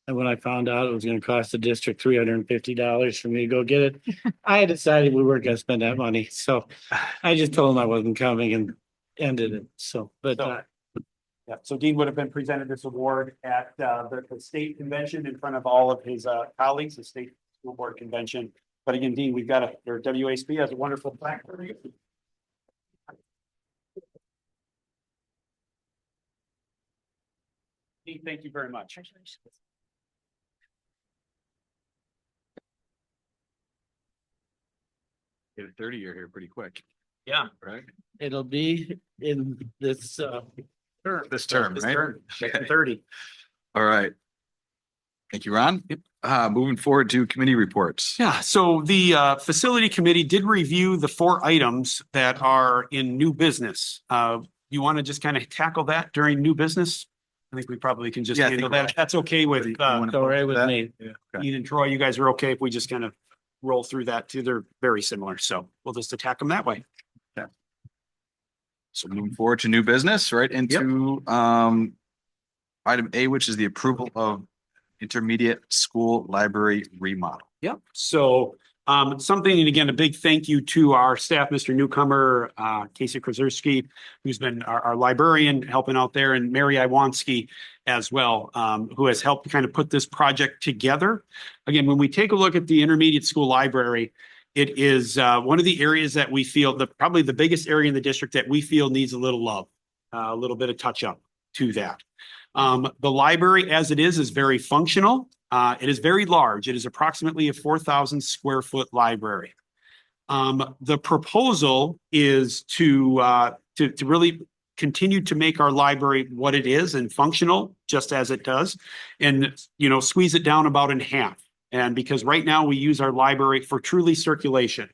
And when I found out it was gonna cost the district $350 for me to go get it, I decided we weren't gonna spend that money. So I just told them I wasn't coming and ended it. So, but Yeah, so Dean would have been presented this award at the state convention in front of all of his colleagues, the state school board convention. But again, Dean, we've got your WASB has a wonderful plaque for you. Dean, thank you very much. Get a 30-year here pretty quick, Yeah. right? it'll be in this term. This term, This right? term, Okay. 30. All right. Thank you, Ron. Moving forward to committee reports. Yeah, so the facility committee did review the 4 items that are in new business. You want to just kind of tackle that during new business? I think we probably can just Yeah, I handle think that. That's okay with You wanna It's all right with that? me. Okay. Ian and Troy. You guys are okay if we just kind of roll through that too. They're very similar, so we'll just attack them that way. So moving forward to new business, right into item A, which is the approval of intermediate school library remodel. Yep. So something, and again, a big thank you to our staff, Mr. Newcomer, Casey Kraszewski, who's been our librarian helping out there, and Mary Iwanski as well, who has helped kind of put this project together. Again, when we take a look at the intermediate school library, it is one of the areas that we feel probably the biggest area in the district that we feel needs a little love, a little bit of touch up to that. The library as it is very functional. It is very large. It is approximately a 4,000 square foot library. The proposal is to really continue to make our library what it is and functional just as it does, and squeeze it down about in half. And because right now we use our library for truly circulation.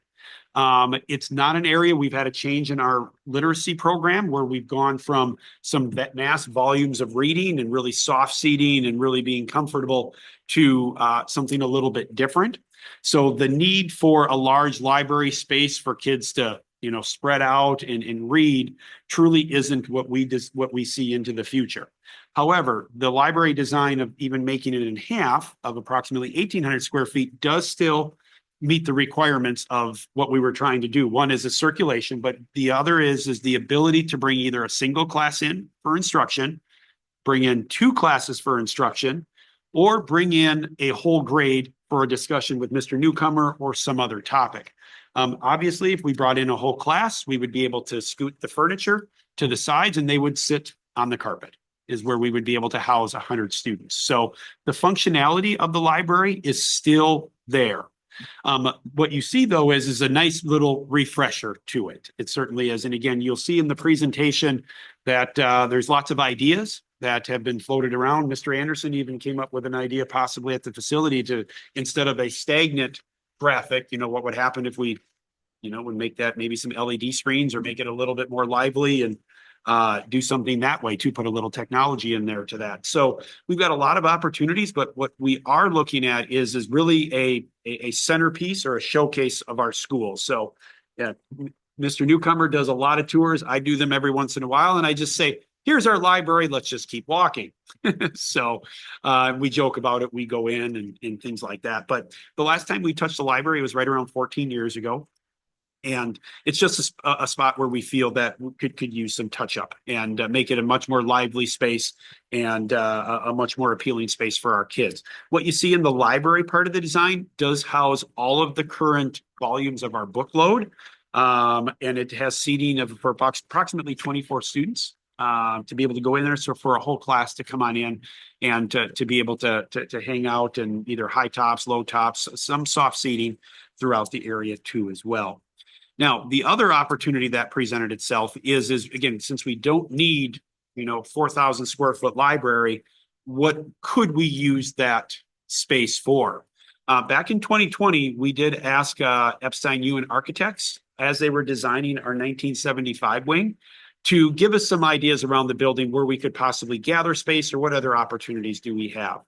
It's not an area, we've had a change in our literacy program where we've gone from some mass volumes of reading and really soft seating and really being comfortable to something a little bit different. So the need for a large library space for kids to spread out and read truly isn't what we see into the future. However, the library design of even making it in half of approximately 1,800 square feet does still meet the requirements of what we were trying to do. One is a circulation, but the other is the ability to bring either a single class in for instruction, bring in 2 classes for instruction, or bring in a whole grade for a discussion with Mr. Newcomer or some other topic. Obviously, if we brought in a whole class, we would be able to scoot the furniture to the sides and they would sit on the carpet, is where we would be able to house 100 students. So the functionality of the library is still there. What you see though is a nice little refresher to it. It certainly is. And again, you'll see in the presentation that there's lots of ideas that have been floated around. Mr. Andersen even came up with an idea possibly at the facility to, instead of a stagnant graphic, what would happen if we, would make that maybe some LED screens or make it a little bit more lively and do something that way to put a little technology in there to that. So we've got a lot of opportunities, but what we are looking at is really a centerpiece or a showcase of our school. So yeah, Mr. Newcomer does a lot of tours. I do them every once in a while, and I just say, here's our library. Let's just keep walking. So we joke about it. We go in and things like that. But the last time we touched the library was right around 14 years ago. And it's just a spot where we feel that we could use some touch up and make it a much more lively space and a much more appealing space for our kids. What you see in the library part of the design does house all of the current volumes of our book load. And it has seating for approximately 24 students. To be able to go in there. So for a whole class to come on in and to be able to hang out in either high tops, low tops, some soft seating throughout the area too as well. Now, the other opportunity that presented itself is again, since we don't need, 4,000 square foot library, what could we use that space for? Back in 2020, we did ask Epstein Ewan Architects as they were designing our 1975 wing to give us some ideas around the building where we could possibly gather space or what other opportunities do we have.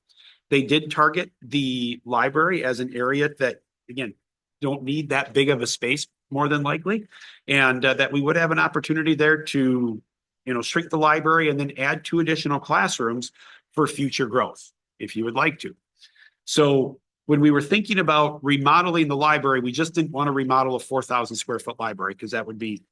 They did target the library as an area that, again, don't need that big of a space more than likely, and that we would have an opportunity there to, shrink the library and then add 2 additional classrooms for future growth, if you would like to. So when we were thinking about remodeling the library, we just didn't want to remodel a 4,000 square foot library because that would be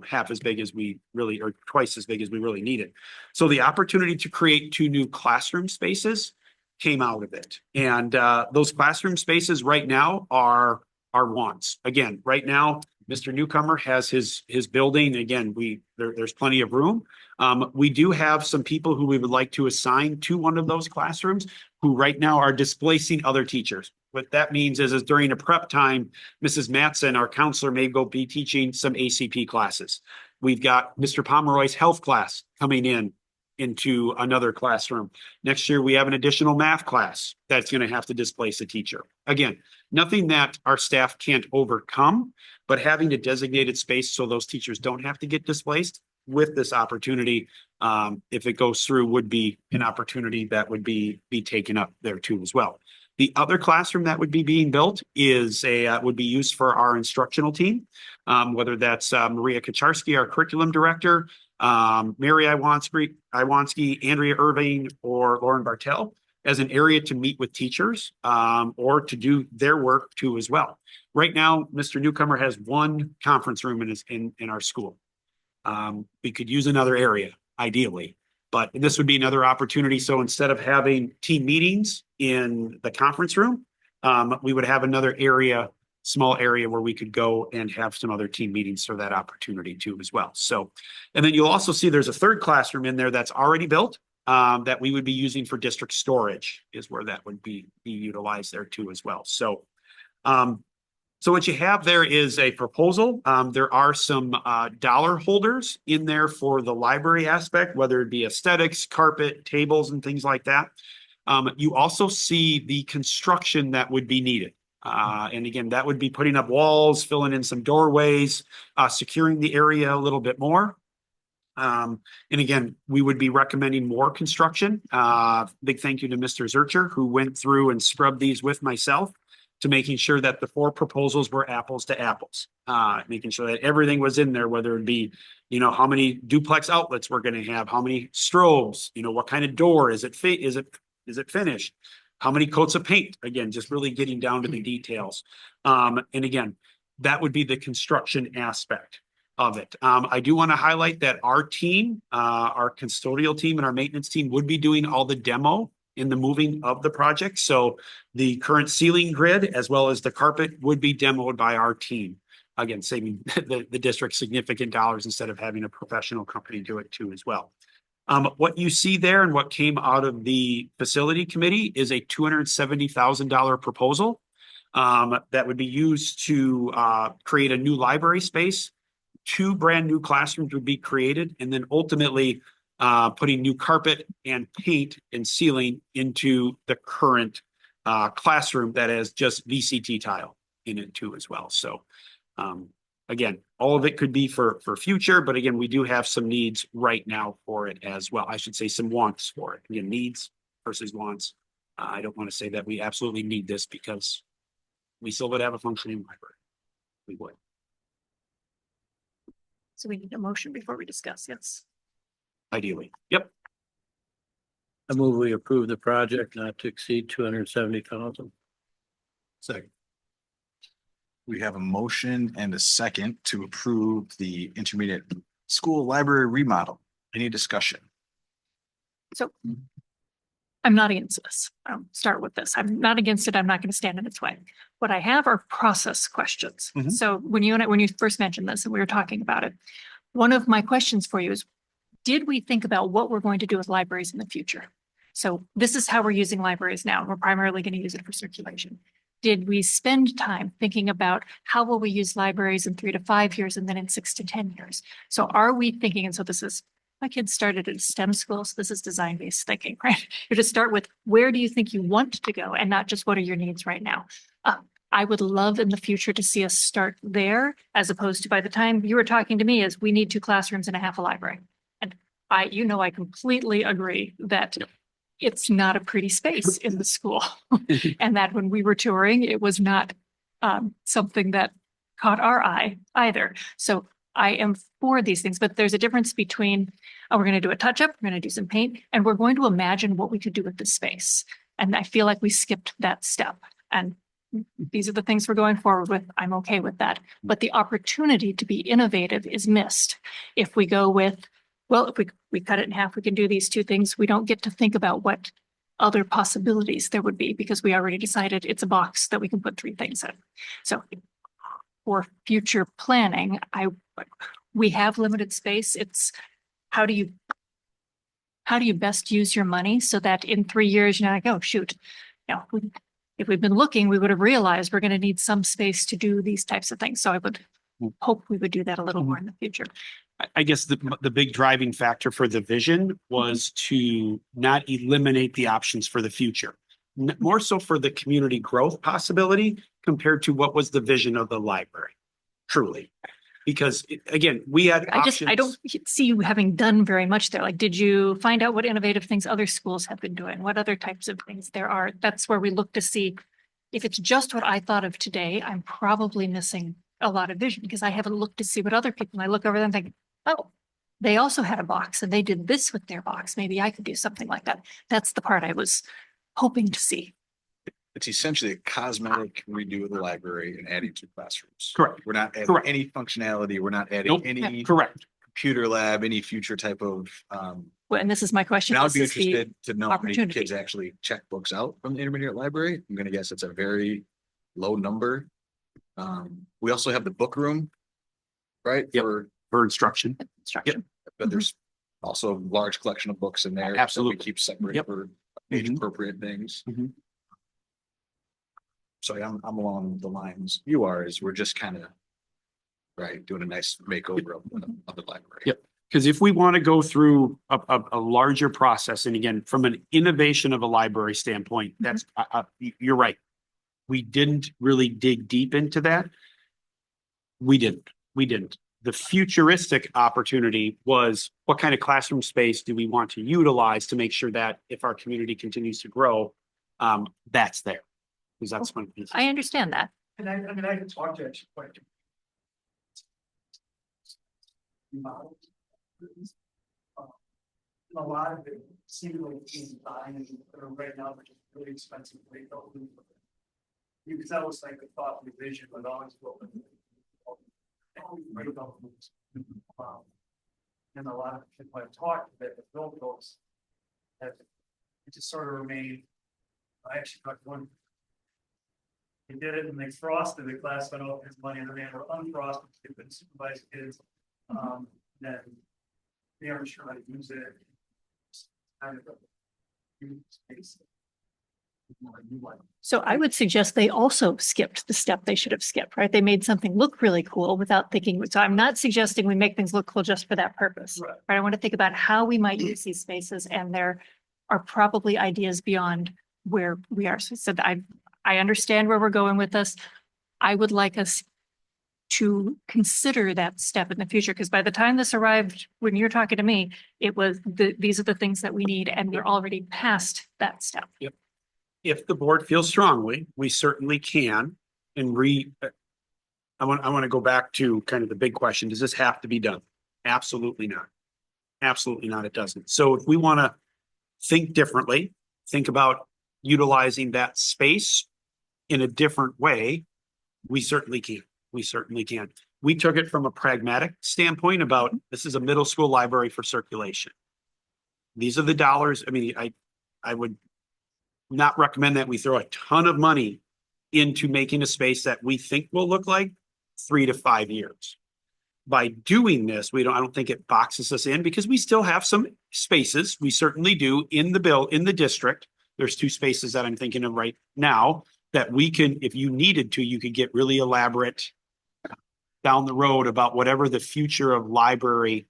half as big as we really, or twice as big as we really needed. So the opportunity to create 2 new classroom spaces came out of it. And those classroom spaces right now are wants. Again, right now, Mr. Newcomer has his building. Again, there's plenty of room. We do have some people who we would like to assign to one of those classrooms who right now are displacing other teachers. What that means is during a prep time, Mrs. Matson, our counselor, may go be teaching some ACP classes. We've got Mr. Pomeroy's health class coming into another classroom. Next year, we have an additional math class that's going to have to displace a teacher. Again, nothing that our staff can't overcome, but having a designated space so those teachers don't have to get displaced with this opportunity, if it goes through, would be an opportunity that would be taken up there too as well. The other classroom that would be being built would be used for our instructional team, whether that's Maria Kaczarski, our curriculum director, Mary Iwanski, Andrea Irving, or Lauren Bartel, as an area to meet with teachers or to do their work too as well. Right now, Mr. Newcomer has 1 conference room in our school. We could use another area, ideally. But this would be another opportunity. So instead of having team meetings in the conference room, we would have another area, small area where we could go and have some other team meetings for that opportunity too as well. So, and then you'll also see there's a 3rd classroom in there that's already built that we would be using for district storage is where that would be utilized there too as well. So, so what you have there is a proposal. There are some dollar holders in there for the library aspect, whether it be aesthetics, carpet, tables, and things like that. You also see the construction that would be needed. And again, that would be putting up walls, filling in some doorways, securing the area a little bit more. And again, we would be recommending more construction. Big thank you to Mr. Zurcher, who went through and scrubbed these with myself to making sure that the 4 proposals were apples to apples, making sure that everything was in there, whether it be, how many duplex outlets we're going to have, how many strobes, what kind of door, is it finished? How many coats of paint? Again, just really getting down to the details. And again, that would be the construction aspect of it. I do want to highlight that our team, our custodial team and our maintenance team would be doing all the demo in the moving of the project. So the current ceiling grid as well as the carpet would be demoed by our team. Again, saving the district significant dollars instead of having a professional company do it too as well. What you see there and what came out of the facility committee is a $270,000 proposal that would be used to create a new library space. 2 brand new classrooms would be created, and then ultimately putting new carpet and paint and ceiling into the current classroom that has just VCT tile in it too as well. So again, all of it could be for future, but again, we do have some needs right now for it as well. I should say some wants for it. Again, needs versus wants. I don't want to say that we absolutely need this because we still would have a functioning library. We would. So we need a motion before we discuss, yes. Ideally. Yep. I move we approve the project not to exceed 270,000. Second. We have a motion and a second to approve the intermediate school library remodel. Any discussion? So I'm not against this. I'll start with this. I'm not against it. I'm not going to stand in its way. What I have are process questions. Mhm. So when you first mentioned this and we were talking about it, one of my questions for you is, did we think about what we're going to do with libraries in the future? So this is how we're using libraries now. We're primarily going to use it for circulation. Did we spend time thinking about how will we use libraries in 3 to 5 years and then in 6 to 10 years? So are we thinking, and so this is, my kids started at STEM school, so this is design-based thinking, right? You just start with where do you think you want to go and not just what are your needs right now? I would love in the future to see us start there as opposed to by the time you were talking to me is we need 2 classrooms and a half a library. And I completely agree that it's not a pretty space in the school. And that when we were touring, it was not something that caught our eye either. So I am for these things, but there's a difference between, we're going to do a touch up, we're going to do some paint, and we're going to imagine what we could do with this space. And I feel like we skipped that step. And these are the things we're going forward with. I'm okay with that. But the opportunity to be innovative is missed. If we go with, well, if we cut it in half, we can do these 2 things. We don't get to think about what other possibilities there would be because we already decided it's a box that we can put 3 things in. So for future planning, we have limited space. It's how do you best use your money so that in 3 years, you're not like, oh, shoot, if we've been looking, we would have realized we're going to need some space to do these types of things. So I would hope we would do that a little more in the future. I guess the big driving factor for the vision was to not eliminate the options for the future. More so for the community growth possibility compared to what was the vision of the library, truly. Because again, we had options. I don't see you having done very much there. Like, did you find out what innovative things other schools have been doing? What other types of things there are? That's where we look to see if it's just what I thought of today, I'm probably missing a lot of vision because I haven't looked to see what other people, I look over them and think, oh, they also had a box and they did this with their box. Maybe I could do something like that. That's the part I was hoping to see. It's essentially a cosmetic redo of the library and adding 2 classrooms. Correct. We're not adding Correct. any functionality. We're not adding Nope. any Correct. computer lab, any future type of. Well, and this is my question. And I would be This is the interested to know how many opportunity. kids actually check books out from the intermediate library. I'm going to guess it's a very low number. We also have the book room, right? Yep. For instruction. Instruction. But there's also a large collection of books in there. Absolutely. That we keep separate Yep. for age appropriate things. Mhm. So I'm along the lines you are, is we're just kind of doing a nice makeover of the library. Yep. Because if we want to go through a larger process, and again, from an innovation of a library standpoint, that's you're right. We didn't really dig deep into that. We didn't. The futuristic opportunity was what kind of classroom space do we want to utilize to make sure that if our community continues to grow, that's there. Because that's one piece. I understand that. And I can talk to actually quite. a lot of it seemingly being buying right now, which is really expensive. You can tell it's like a thought revision, but always go. And a lot of people I've talked to that built those. Have it just sort of remained. I actually got one. They did it and they frosted the class, spent all his money and then they were unfrosted, they couldn't supervise kids. Then they aren't sure how to use it. It's kind of a huge space. So I would suggest they also skipped the step they should have skipped, right? They made something look really cool without thinking. So I'm not suggesting we make things look cool just for that purpose. Right. Right? I want to think about how we might use these spaces, and there are probably ideas beyond where we are. So I understand where we're going with this. I would like us to consider that step in the future, because by the time this arrived, when you're talking to me, it was these are the things that we need, and we're already past that step. Yep. If the board feels strongly, we certainly can. And I want to go back to kind of the big question. Does this have to be done? Absolutely not. Absolutely not. It doesn't. So if we want to think differently, think about utilizing that space in a different way, we certainly can. We certainly can. We took it from a pragmatic standpoint about this is a middle school library for circulation. These are the dollars. I mean, I would not recommend that we throw a ton of money into making a space that we think will look like 3 to 5 years. By doing this, I don't think it boxes us in, because we still have some spaces. We certainly do in the district. There's 2 spaces that I'm thinking of right now that we can, if you needed to, you could get really elaborate down the road about whatever the future of library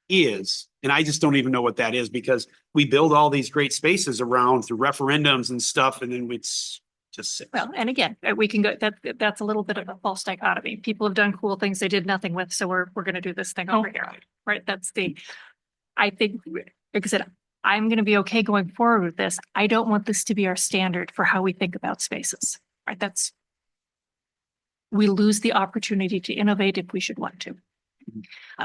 is. And I just don't even know what that is, because we build all these great spaces around through referendums and stuff, and then it's just sits. Well, and again, we can go, that's a little bit of a false dichotomy. People have done cool things they did nothing with, so we're going to do this thing over here, right? I think, like I said, I'm going to be okay going forward with this. I don't want this to be our standard for how we think about spaces, right? We lose the opportunity to innovate if we should want to.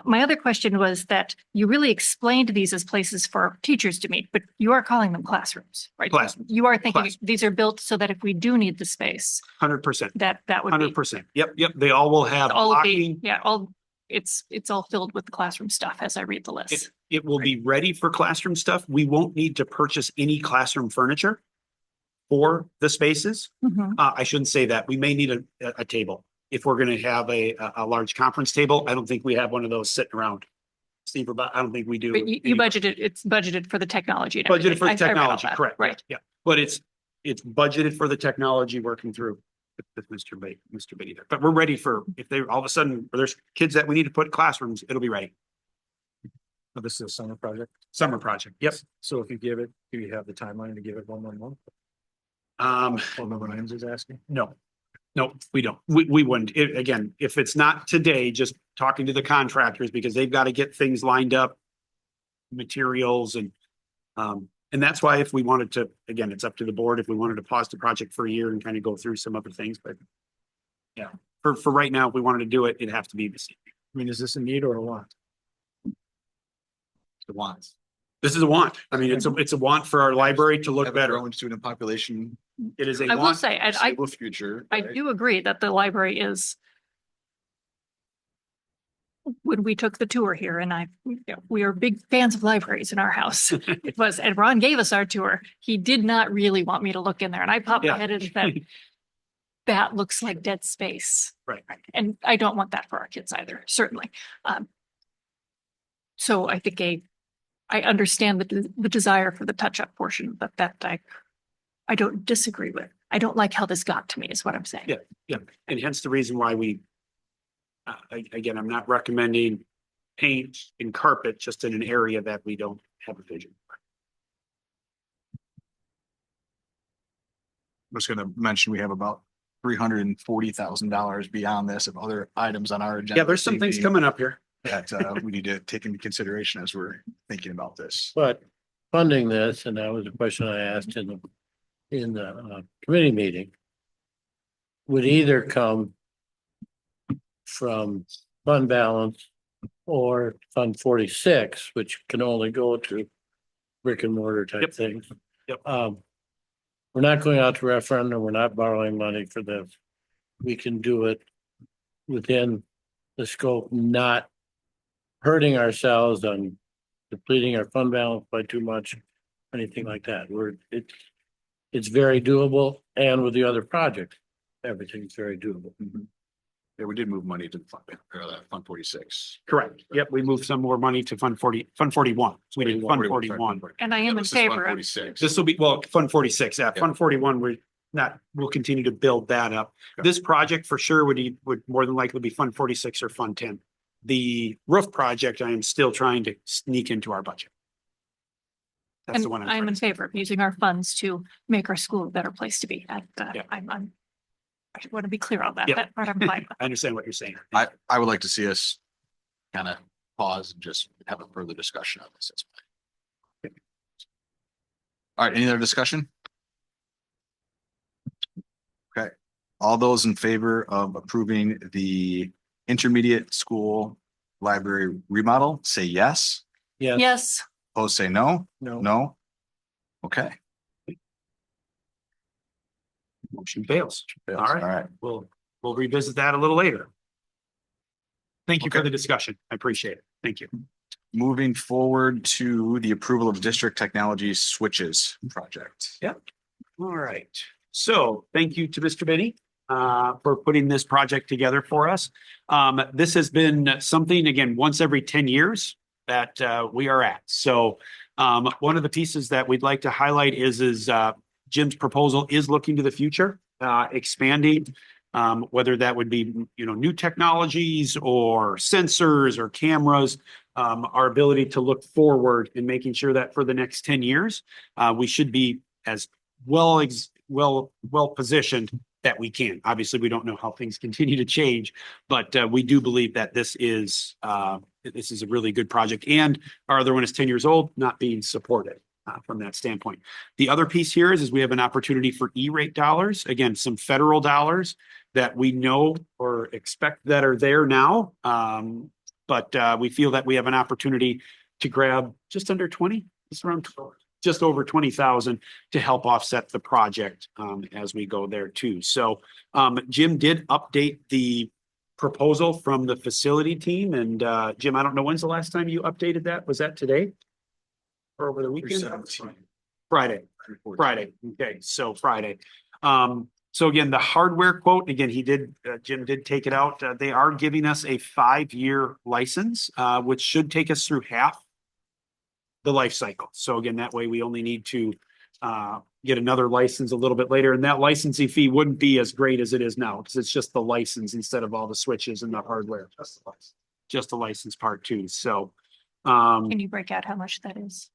My other question was that you really explained these as places for teachers to meet, but you are calling them classrooms, right? Classrooms. You are thinking these are built so that if we do need the space, 100%. that would be 100%. Yep. They all will have all of the, blocking. yeah, it's all filled with the classroom stuff as I read the list. It will be ready for classroom stuff. We won't need to purchase any classroom furniture for the spaces. Mhm. I shouldn't say that. We may need a table. If we're going to have a large conference table, I don't think we have one of those sitting around. Steve, I don't think we do. But you budgeted, it's budgeted for the technology. And everything. Budgeted for the I read all technology, that. correct. Right. Yeah. But it's budgeted for the technology working through with Mr. Beatty there. But we're ready for, if they all of a sudden, there's kids that we need to put in classrooms, it'll be ready. Oh, this is a summer project. Summer project. Yep. So if you give it, do you have the timeline to give it 1 month? What number Imes is asking? No, we don't. We wouldn't. Again, if it's not today, just talking to the contractors, because they've got to get things lined up, materials and that's why if we wanted to, again, it's up to the board if we wanted to pause the project for a year and kind of go through some other things, but yeah, for right now, if we wanted to do it, it'd have to be the same. I mean, is this a need or a want? The wants. This is a want. I mean, it's a want for our library to look Have a better. growing student population, It is a I will want. say, I stable future. I right? do agree that the library is. When we took the tour here, and we are big fans of libraries in our house. It was, and Ron gave us our tour. He did not really want me to look in there, and I popped my Yeah. head in and said, that looks like dead space. Right. And I don't want that for our kids either, certainly. So I think I understand the desire for the touch-up portion, but that I don't disagree with. I don't like how this got to me, is what I'm saying. Yeah. And hence the reason why we, again, I'm not recommending paint and carpet just in an area that we don't have a vision. I was gonna mention, we have about $340,000 beyond this of other items on our agenda. Yeah, there's some things coming up here. That we need to take into consideration as we're thinking about this. But funding this, and that was a question I asked in the committee meeting, would either come from fund balance or Fund 46, which can only go to brick and mortar Yep. type things. Yep. We're not going out to referendum, we're not borrowing money for this. We can do it within the scope, not hurting ourselves on depleting our fund balance by too much, anything like that. It's very doable, and with the other projects, everything's very doable. Yeah, we did move money to the Fund 46. Correct. Yep, we moved some more money to Fund 41. So we did Fund 41. And I am in favor of. This will be, well, Fund 46, yeah, Fund 41, we'll continue to build that up. Okay. This project for sure would more than likely be Fund 46 or Fund 10. The roof project, I am still trying to sneak into our budget. That's And the one. I'm in favor of using our funds to make our school a better place to be at. Yeah. I want to be clear on that. Yeah. That part I'm fine with. I understand what you're saying. I would like to see us kind of pause and just have a further discussion on this. That's fine. All right, any other discussion? Okay, all those in favor of approving the intermediate school library remodel, say yes. Yes. Opposed, say no. No. No. Okay. Motion fails. All All right, right. we'll revisit that a little later. Thank you for Okay. the discussion. I appreciate it. Thank you. Moving forward to the approval of district technology switches project. All right. So thank you to Mr. Benny for putting this project together for us. This has been something, again, once every 10 years that we are at. So one of the pieces that we'd like to highlight is Jim's proposal is looking to the future, expanding, whether that would be, new technologies or sensors or cameras, our ability to look forward and making sure that for the next 10 years, we should be as well positioned that we can. Obviously, we don't know how things continue to change, but we do believe that this is a really good project, and our other one is 10 years old, not being supported. From that standpoint. The other piece here is we have an opportunity for E-rate dollars, again, some federal dollars that we know or expect that are there now. But we feel that we have an opportunity to grab just under 20, just over 20,000 to help offset the project as we go there too. So Jim did update the proposal from the facility team, and Jim, I don't know, when's the last time you updated that? Was that today? Or over the weekend? Friday. Okay, so Friday. So again, the hardware quote, again, Jim did take it out. They are giving us a 5-year license, which should take us through half the life cycle. So again, that way we only need to get another license a little bit later. And that licensing fee wouldn't be as great as it is now, because it's just the license instead of all the switches and the hardware. Just the license part too. So Can you break out how much that is?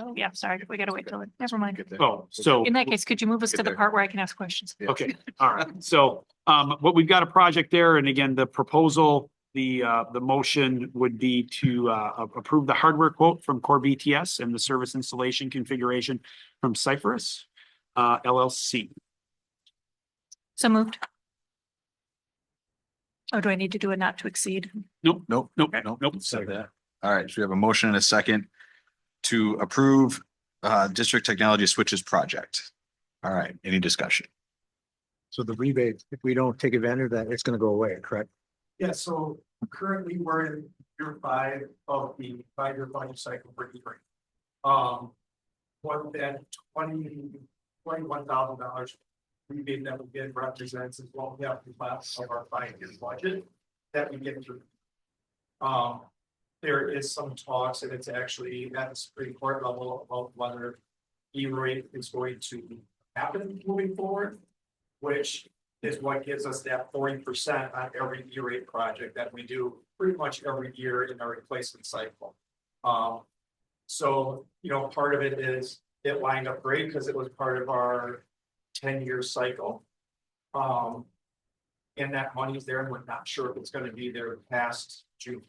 Oh, yeah, sorry, we gotta wait till never mind. so In that case, could you move us to the there. part where I can ask questions? okay, all right. So what we've got a project there, and again, the proposal, the motion would be to approve the hardware quote from Core BTS and the service installation configuration from Cypress LLC. So moved. Oh, do I need to do a not to exceed? Nope. Nope. Said that. All right, so we have a motion and a second to approve district technology switches project. All right, any discussion? So the rebate, if we don't take advantage of that, it's gonna go away, correct? Yeah, so currently we're in year 5 of the 5-year budget cycle for E-rate. What that $21,000 rebate that we get represents is what we have left of our 5-year budget that we get through. There is some talks, and it's actually at the Supreme Court level about whether E-rate is going to happen moving forward, which is what gives us that 40% on every E-rate project that we do pretty much every year in our replacement cycle. So, part of it is it lined up great because it was part of our 10-year cycle. And that money's there, and we're not sure if it's going to be there past June,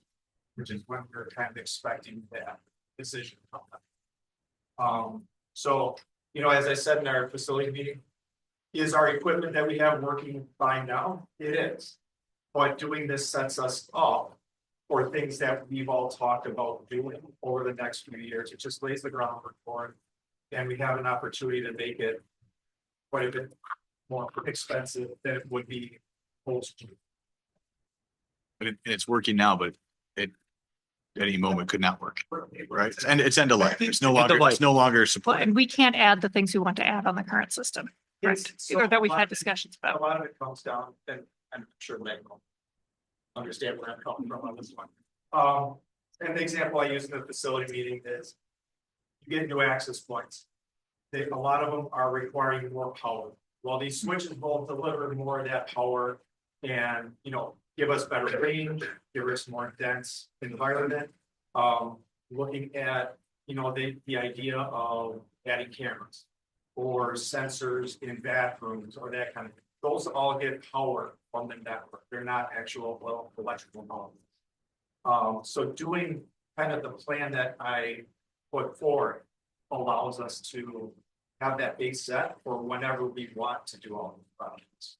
which is when we're kind of expecting that decision to come. So, as I said in our facility meeting, is our equipment that we have working fine now? It is. But doing this sets us up for things that we've all talked about doing over the next few years. It just lays the groundwork for it. And we have an opportunity to make it quite a bit more expensive than it would be post. It's working now, but it at any moment could not work, right? And it's end of life. It's no longer Well, support. and we can't add the things we want to add on the current system, right? So Or that we've a lot had of it- discussions A about. lot of it comes down, and I'm sure Meg will understand where I'm coming from on this one. And the example I use in the facility meeting is you get new access points. A lot of them are requiring more power. Well, these switches will deliver more of that power and, give us better range, give us more dense environment. Looking at, the idea of adding cameras or sensors in bathrooms or that kind of thing. Those all get power from the network. They're not actual electrical power. So doing kind of the plan that I put forward allows us to have that base set for whenever we want to do all the projects.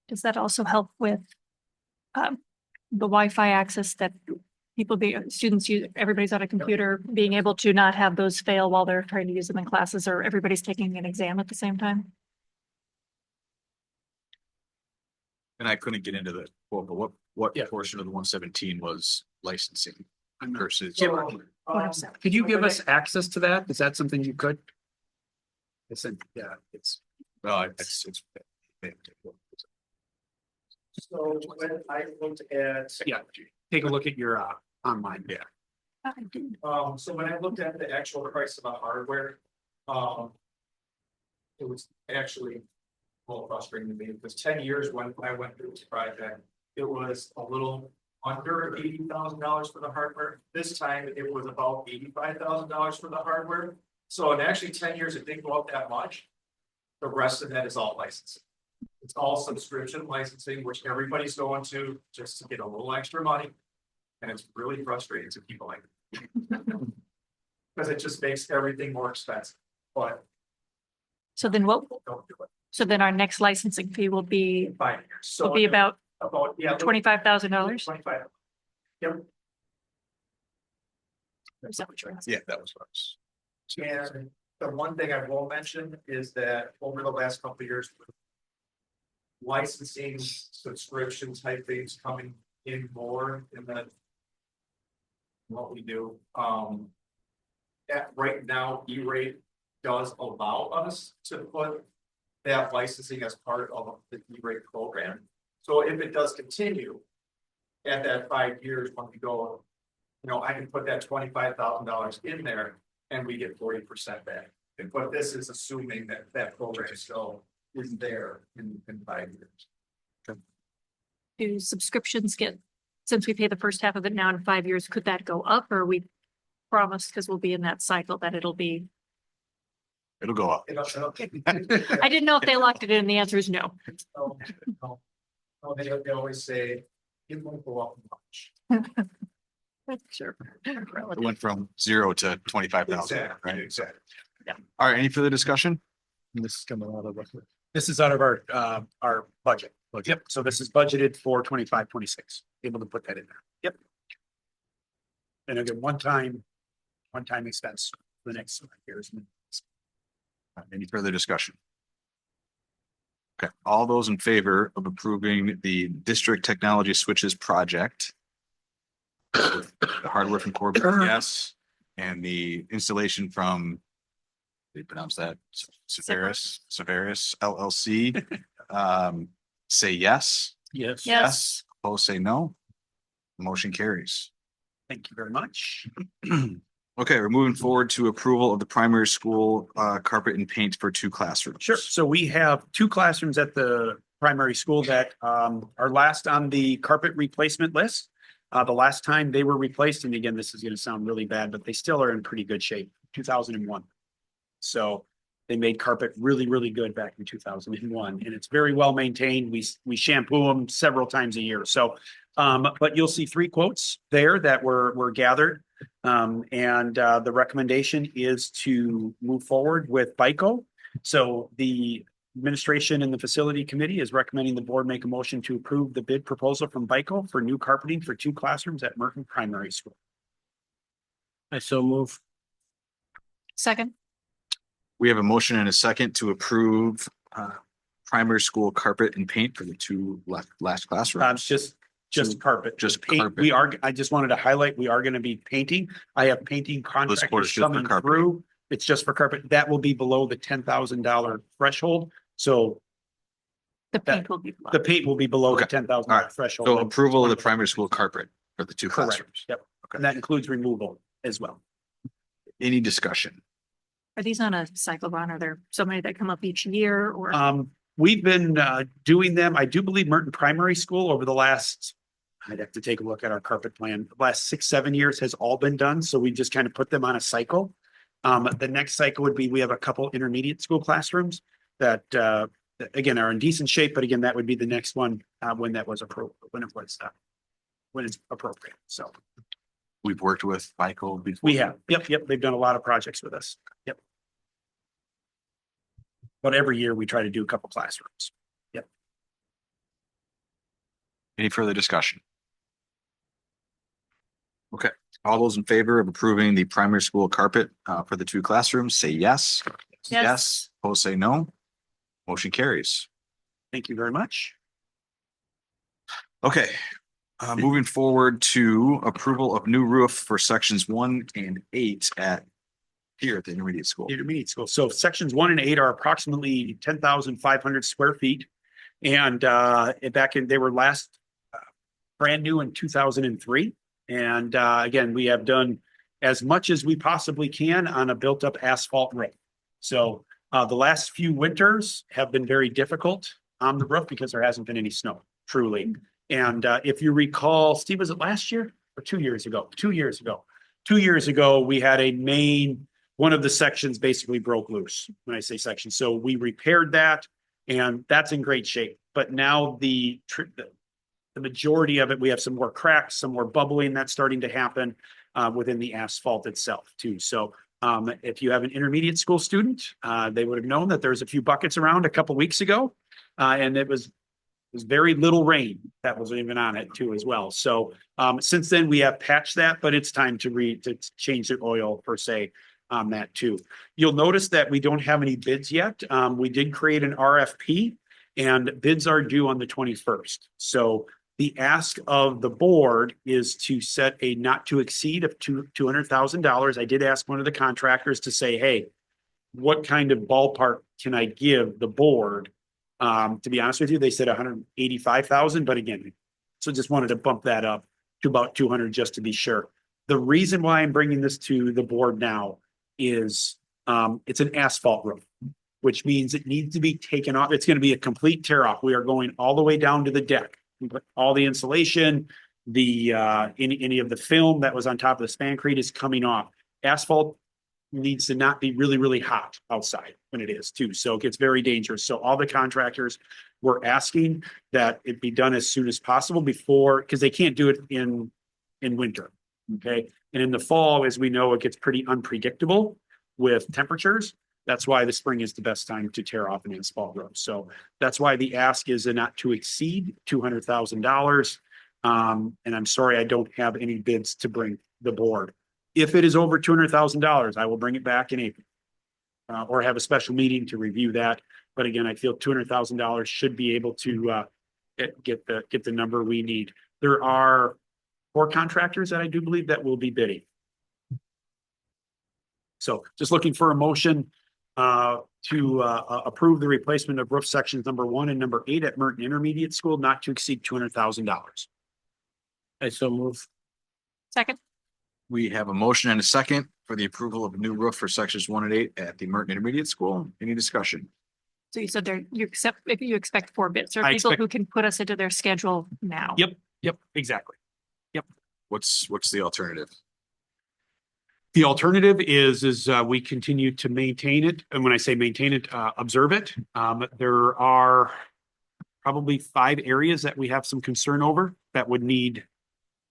Does that also help with the Wi-Fi access that students use, everybody's on a computer, being able to not have those fail while they're trying to use them in classes, or everybody's taking an exam at the same time? And I couldn't get into the, but what portion of the 117 was licensing versus? Could you give us access to that? Is that something you could? I said, yeah, it's. Well, it's. So when I looked at. Yeah, take a look at your online. Yeah. So when I looked at the actual price of the hardware, it was actually a little frustrating to me because 10 years when I went through this project, it was a little under $80,000 for the hardware. This time it was about $85,000 for the hardware. So in actually 10 years, it didn't go up that much. The rest of that is all licensing. It's all subscription licensing, which everybody's going to just to get a little extra money. And it's really frustrating to people like that. Because it just makes everything more expensive, but So then what, don't do it. so then our next licensing fee will be, 5 years. So will be about yeah, $25,000? 25. Yep. Is that what you're asking? Yeah, that was what I was. And the one thing I will mention is that over the last couple of years, licensing subscription type things coming in more in the what we do. Right now, E-rate does allow us to put that licensing as part of the E-rate program. So if it does continue at that 5 years, when we go, I can put that $25,000 in there and we get 40% back. But this is assuming that that program still is there in 5 years. Do subscriptions get, since we pay the first half of it now in 5 years, could that go up, or we promised, because we'll be in that cycle, that it'll be? It'll go up. I didn't know if they locked it in, and the answer is no. No, they always say, it won't go up much. Sure. It went from 0 to 25,000, Exactly, right? exactly. All right, any further discussion? This is coming out of. This is out of our budget. Yep, so this is budgeted for 25-26. Able to put that in there. Yep. And again, one time expense for the next 5 years. Any further discussion? Okay, all those in favor of approving the district technology switches project? The hardware from Corbin, yes, and the installation from, how do you pronounce that? Severus LLC. Say yes. Yes. Yes. Opposed, say no. Motion carries. Thank you very much. Okay, we're moving forward to approval of the primary school carpet and paint for 2 classrooms. Sure. So we have 2 classrooms at the primary school that are last on the carpet replacement list. The last time they were replaced, and again, this is going to sound really bad, but they still are in pretty good shape, 2001. So they made carpet really, really good back in 2001, and it's very well maintained. We shampoo them several times a year. So, but you'll see 3 quotes there that were gathered. And the recommendation is to move forward with BICO. So the Administration and the Facility Committee is recommending the board make a motion to approve the bid proposal from BICO for new carpeting for 2 classrooms at Merton Primary School. I so move. Second. We have a motion and a second to approve primary school carpet and paint for the 2 last classrooms. Just carpet. Just Paint. carpet. I just wanted to highlight, we are going to be painting. I have painting quote is contractors just for coming carpet. through. It's just for carpet. That will be below the $10,000 threshold. So The paint will be. the paint will be below the Okay. $10,000 All right. threshold. So approval of the primary school carpet for the 2 Correct. classrooms. Yep. And that includes removal as well. Any discussion? Are these on a cycle run? Are there so many that come up each year or? We've been doing them. I do believe Merton Primary School over the last, I'd have to take a look at our carpet plan. The last 6-7 years has all been done. So we just kind of put them on a cycle. The next cycle would be, we have a couple intermediate school classrooms that again are in decent shape, but again, that would be the next one when that was appropriate, when it's appropriate. So We've worked with Michael before. we have, yep. They've done a lot of projects with us. Yep. But every year we try to do a couple classrooms. Yep. Any further discussion? Okay, all those in favor of approving the primary school carpet for the 2 classrooms, say yes. Yes. Opposed, say no. Motion carries. Thank you very much. Okay, moving forward to approval of new roof for sections 1 and 8 here at the intermediate school. Intermediate school. So sections 1 and 8 are approximately 10,500 square feet. And they were last brand new in 2003. And again, we have done as much as we possibly can on a built up asphalt roof. So the last few winters have been very difficult on the roof because there hasn't been any snow, truly. And if you recall, Steve, was it last year or 2 years ago? 2 years ago. 2 years ago, we had one of the sections basically broke loose when I say section. So we repaired that and that's in great shape. But now the majority of it, we have some more cracks, some more bubbling that's starting to happen within the asphalt itself too. So if you have an intermediate school student, they would have known that there's a few buckets around a couple weeks ago. And it was very little rain that was even on it too as well. So since then we have patched that, but it's time to change the oil per se on that too. You'll notice that we don't have any bids yet. We did create an RFP and bids are due on the 21st. So the ask of the board is to set a not to exceed of $200,000. I did ask one of the contractors to say, hey, what kind of ballpark can I give the board? To be honest with you, they said 185,000, but again, so just wanted to bump that up to about 200 just to be sure. The reason why I'm bringing this to the board now is it's an asphalt roof, which means it needs to be taken off. It's going to be a complete tear off. We are going all the way down to the deck. We put all the insulation, any of the film that was on top of the spancrete is coming off. Asphalt needs to not be really, really hot outside when it is too. So it gets very dangerous. So all the contractors were asking that it be done as soon as possible because they can't do it in winter. Okay. And in the fall, as we know, it gets pretty unpredictable with temperatures. That's why the spring is the best time to tear off an asphalt roof. So that's why the ask is a not to exceed $200,000. And I'm sorry, I don't have any bids to bring the board. If it is over $200,000, I will bring it back in April or have a special meeting to review that. But again, I feel $200,000 should be able to get the number we need. There are 4 contractors that I do believe that will be bidding. So just looking for a motion to approve the replacement of roof sections number 1 and number 8 at Merton Intermediate School, not to exceed $200,000. I so move. Second. We have a motion and a second for the approval of a new roof for sections 1 and 8 at the Merton Intermediate School. Any discussion? So you said you expect 4 bids or people who can put us into their schedule now. Yep, exactly. Yep. What's the alternative? The alternative is we continue to maintain it. And when I say maintain it, observe it. There are probably 5 areas that we have some concern over that would need,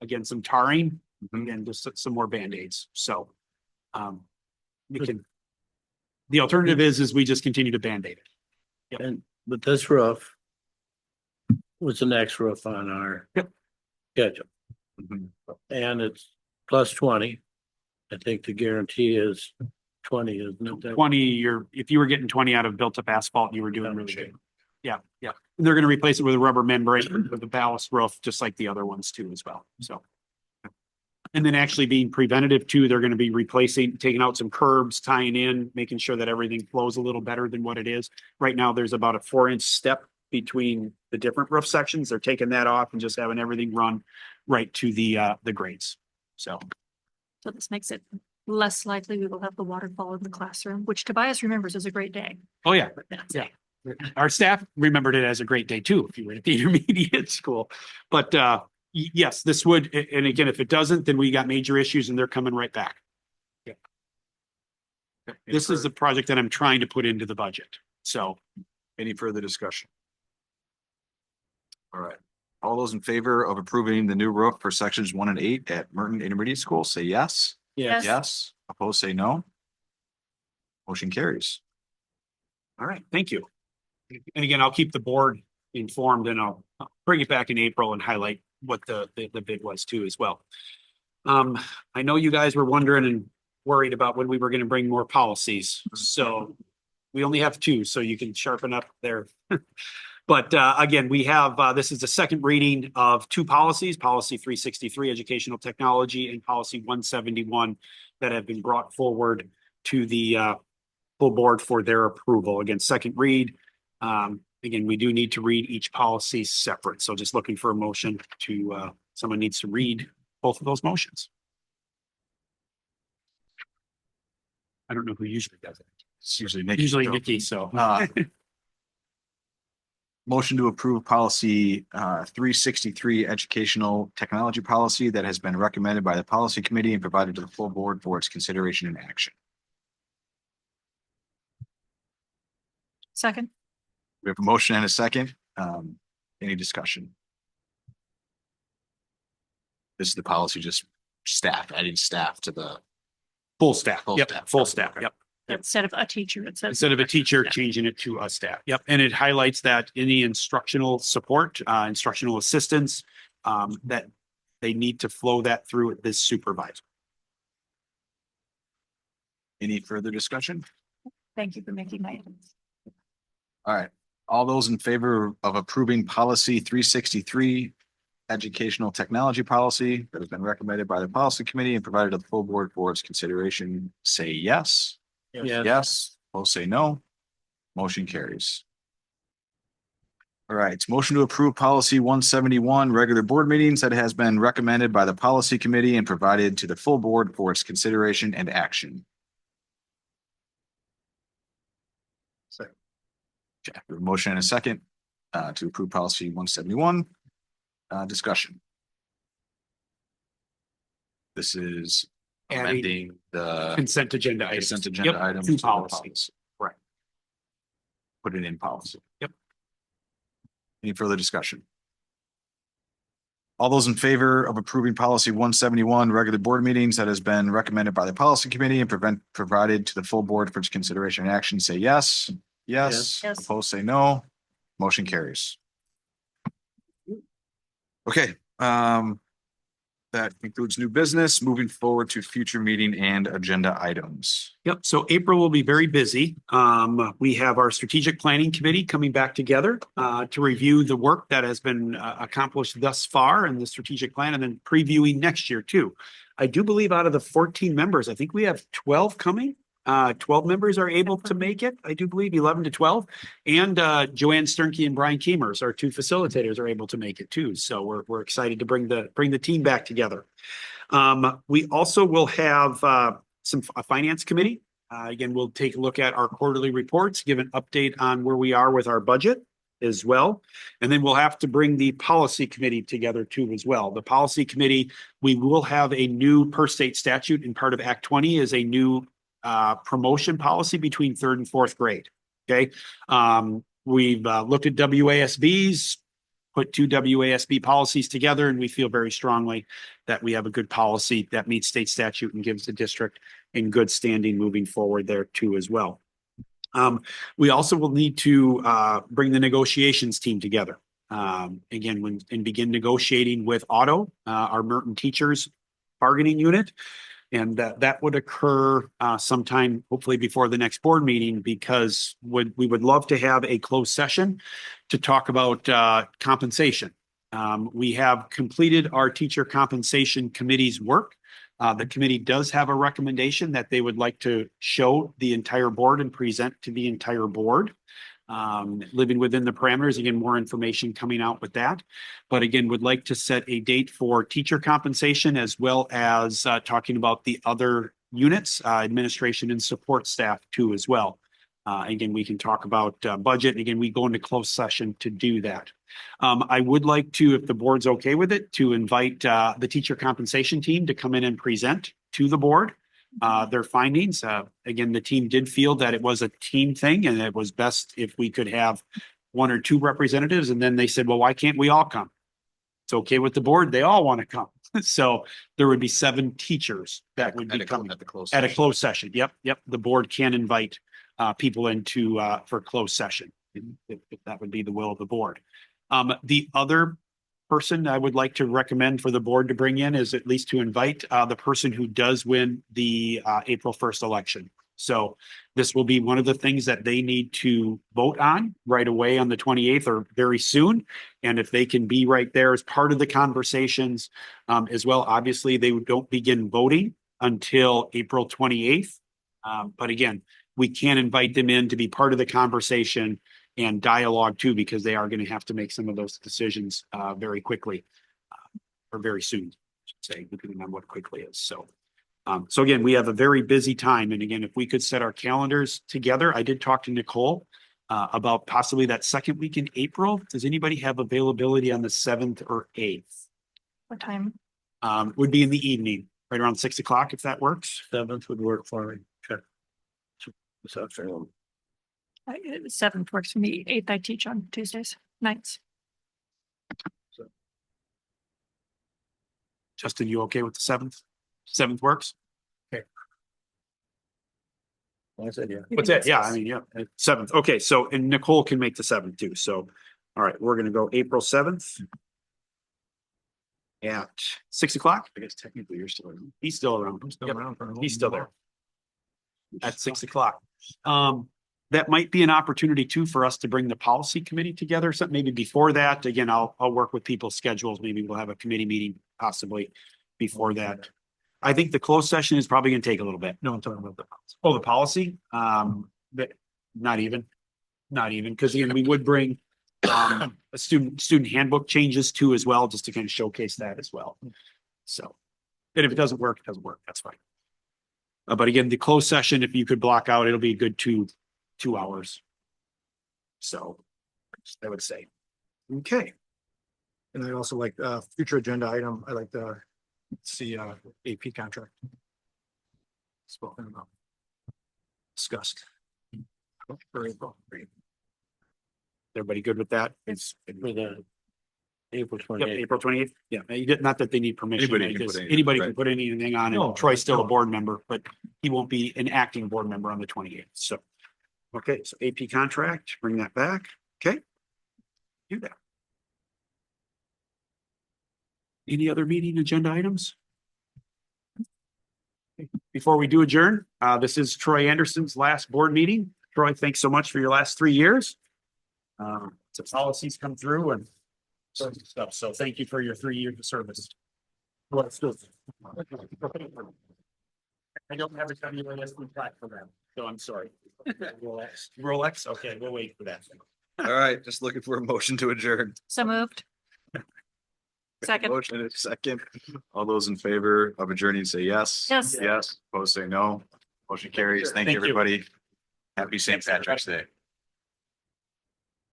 again, some tarring and just some more Band-Aids. So the alternative is we just continue to Band-Aid it. And with this roof was the next roof on our schedule. And it's plus 20. I think the guarantee is 20, isn't it? 20, if you were getting 20 out of built up asphalt, you were doing really good. Yeah. And they're going to replace it with a rubber membrane with a ballast roof, just like the other ones too as well. So. And then actually being preventative too, they're going to be replacing, taking out some curbs, tying in, making sure that everything flows a little better than what it is. Right now, there's about a 4-inch step between the different roof sections. They're taking that off and just having everything run right to the grades. So this makes it less likely we will have the waterfall in the classroom, which Tobias remembers as a great day. Oh, yeah. Yeah. Our staff remembered it as a great day too, if you were at the intermediate school. But yes, this would, and again, if it doesn't, then we got major issues and they're coming right back. Yeah. This is the project that I'm trying to put into the budget. So Any further discussion? All right. All those in favor of approving the new roof for sections 1 and 8 at Merton Intermediate School, say yes. Yes. Yes. Opposed, say no. Motion carries. all right, thank you. And again, I'll keep the board informed and I'll bring it back in April and highlight what the bid was too as well. I know you guys were wondering and worried about when we were going to bring more policies. So we only have 2, so you can sharpen up there. But again, we have, this is the second reading of 2 policies, policy 363, educational technology, and policy 171 that have been brought forward to the full board for their approval. Again, second read. Again, we do need to read each policy separate. So just looking for a motion to, someone needs to read both of those motions. I don't know who usually does it. It's usually Nikki. Nikki, so. Motion to approve policy 363 educational technology policy that has been recommended by the policy committee and provided to the full board for its consideration and action. Second. We have a motion and a second. Any discussion? This is the policy, just staff, adding staff to the Full staff. Full Yep, staff. full staff. Yep. Instead of a teacher, it says. Instead of a teacher, changing it to a staff. Yep. And it highlights that any instructional support, instructional assistance, that they need to flow that through this supervisor. Any further discussion? Thank you for making my. All right. All those in favor of approving policy 363 educational technology policy that has been recommended by the policy committee and provided to the full board for its consideration, say yes. Yes. Yes. Both say no. Motion carries. All right, motion to approve policy 171, regular board meetings that has been recommended by the policy committee and provided to the full board for its consideration and action. Second. Okay, we have a motion and a second to approve policy 171. Discussion. This is amending the Consent agenda items. consent agenda Yep, items. two to the policies. Right. Put it in policy. Yep. Any further discussion? All those in favor of approving policy 171, regular board meetings that has been recommended by the policy committee and provided to the full board for its consideration and action, say yes. Yes. Yes. Opposed, say no. Motion carries. Okay, that concludes new business. Moving forward to future meeting and agenda items. Yep, so April will be very busy. We have our strategic planning committee coming back together to review the work that has been accomplished thus far in the strategic plan and then previewing next year too. I do believe out of the 14 members, I think we have 12 coming. 12 members are able to make it. I do believe 11 to 12. And Joanne Sternke and Brian Keemers, our 2 facilitators, are able to make it too. So we're excited to bring the team back together. We also will have a finance committee. Again, we'll take a look at our quarterly reports, give an update on where we are with our budget as well. And then we'll have to bring the policy committee together too as well. The policy committee, we will have a new per state statute, and part of Act 20 is a new promotion policy between 3rd and 4th grade. Okay. We've looked at WASBs, put 2 WASB policies together, and we feel very strongly that we have a good policy that meets state statute and gives the district in good standing moving forward there too as well. We also will need to bring the negotiations team together. Again, and begin negotiating with Otto, our Merton teachers bargaining unit. And that would occur sometime hopefully before the next board meeting, because we would love to have a closed session to talk about compensation. We have completed our teacher compensation committee's work. The committee does have a recommendation that they would like to show the entire board and present to the entire board. Living within the parameters, again, more information coming out with that. But again, would like to set a date for teacher compensation as well as talking about the other units, administration and support staff too as well. Again, we can talk about budget. Again, we go into closed session to do that. I would like to, if the board's okay with it, to invite the teacher compensation team to come in and present to the board their findings. Again, the team did feel that it was a team thing and it was best if we could have one or two representatives. And then they said, well, why can't we all come? It's okay with the board. They all want to come. So there would be 7 teachers that would be coming at a closed session. Yep. The board can invite people into for closed session if that would be the will of the board. The other person I would like to recommend for the board to bring in is at least to invite the person who does win the April 1st election. So this will be one of the things that they need to vote on right away on the 28th or very soon. And if they can be right there as part of the conversations as well, obviously they don't begin voting until April 28th. But again, we can invite them in to be part of the conversation and dialogue too, because they are going to have to make some of those decisions very quickly or very soon, I should say, depending on what quickly is. So again, we have a very busy time. And again, if we could set our calendars together, I did talk to Nicole about possibly that second week in April. Does anybody have availability on the 7th or 8th? What time? Would be in the evening, right around 6 o'clock, if that works. 7th would work for me. Check. This afternoon. 7th works for me. 8th I teach on Tuesdays, nights. Justin, you okay with the 7th? 7th works? I said, yeah. What's that? Yeah, I mean, yeah, 7th. Okay, so, and Nicole can make the 7th too. So, all right, we're gonna go April 7th. At 6 o'clock. I guess technically you're still around. He's still around. Yep, he's still there. At 6 o'clock. That might be an opportunity too for us to bring the policy committee together. So maybe before that, again, I'll work with people's schedules. Maybe we'll have a committee meeting possibly before that. I think the closed session is probably going to take a little bit. No, I'm talking about the policy. Oh, the policy? But not even, because again, we would bring a student handbook changes too as well, just to kind of showcase that as well. So, and if it doesn't work, it doesn't work. That's fine. But again, the closed session, if you could block out, it'll be a good two hours. So I would say, okay. And I also like future agenda item. I like to see AP contract. Spoken about. Discussed. For April. Everybody good with that? It's For the April yep, 28th. April 28th. Yeah, not that they need permission. Anybody can because put anything, anybody right. can put anything on, No, and Troy's still a no. board member, but he won't be an acting board member on the 28th. So, okay, so AP contract, bring that back. Okay. Do that. Any other meeting agenda items? Before we do adjourn, this is Troy Andersen's last board meeting. Troy, thanks so much for your last 3 years. Some policies come through and stuff. So thank you for your 3 years of service. Well, it's still. I don't have a WASD plaque for them, so I'm sorry. Rolex? Okay, we'll wait for that. All right, just looking for a motion to adjourn. So moved. Second. Motion and a second. All those in favor of adjourning, say yes. Yes. Yes, opposed, say no. Motion carries. Thank you, Thank you. everybody. Happy St. Patrick's Day.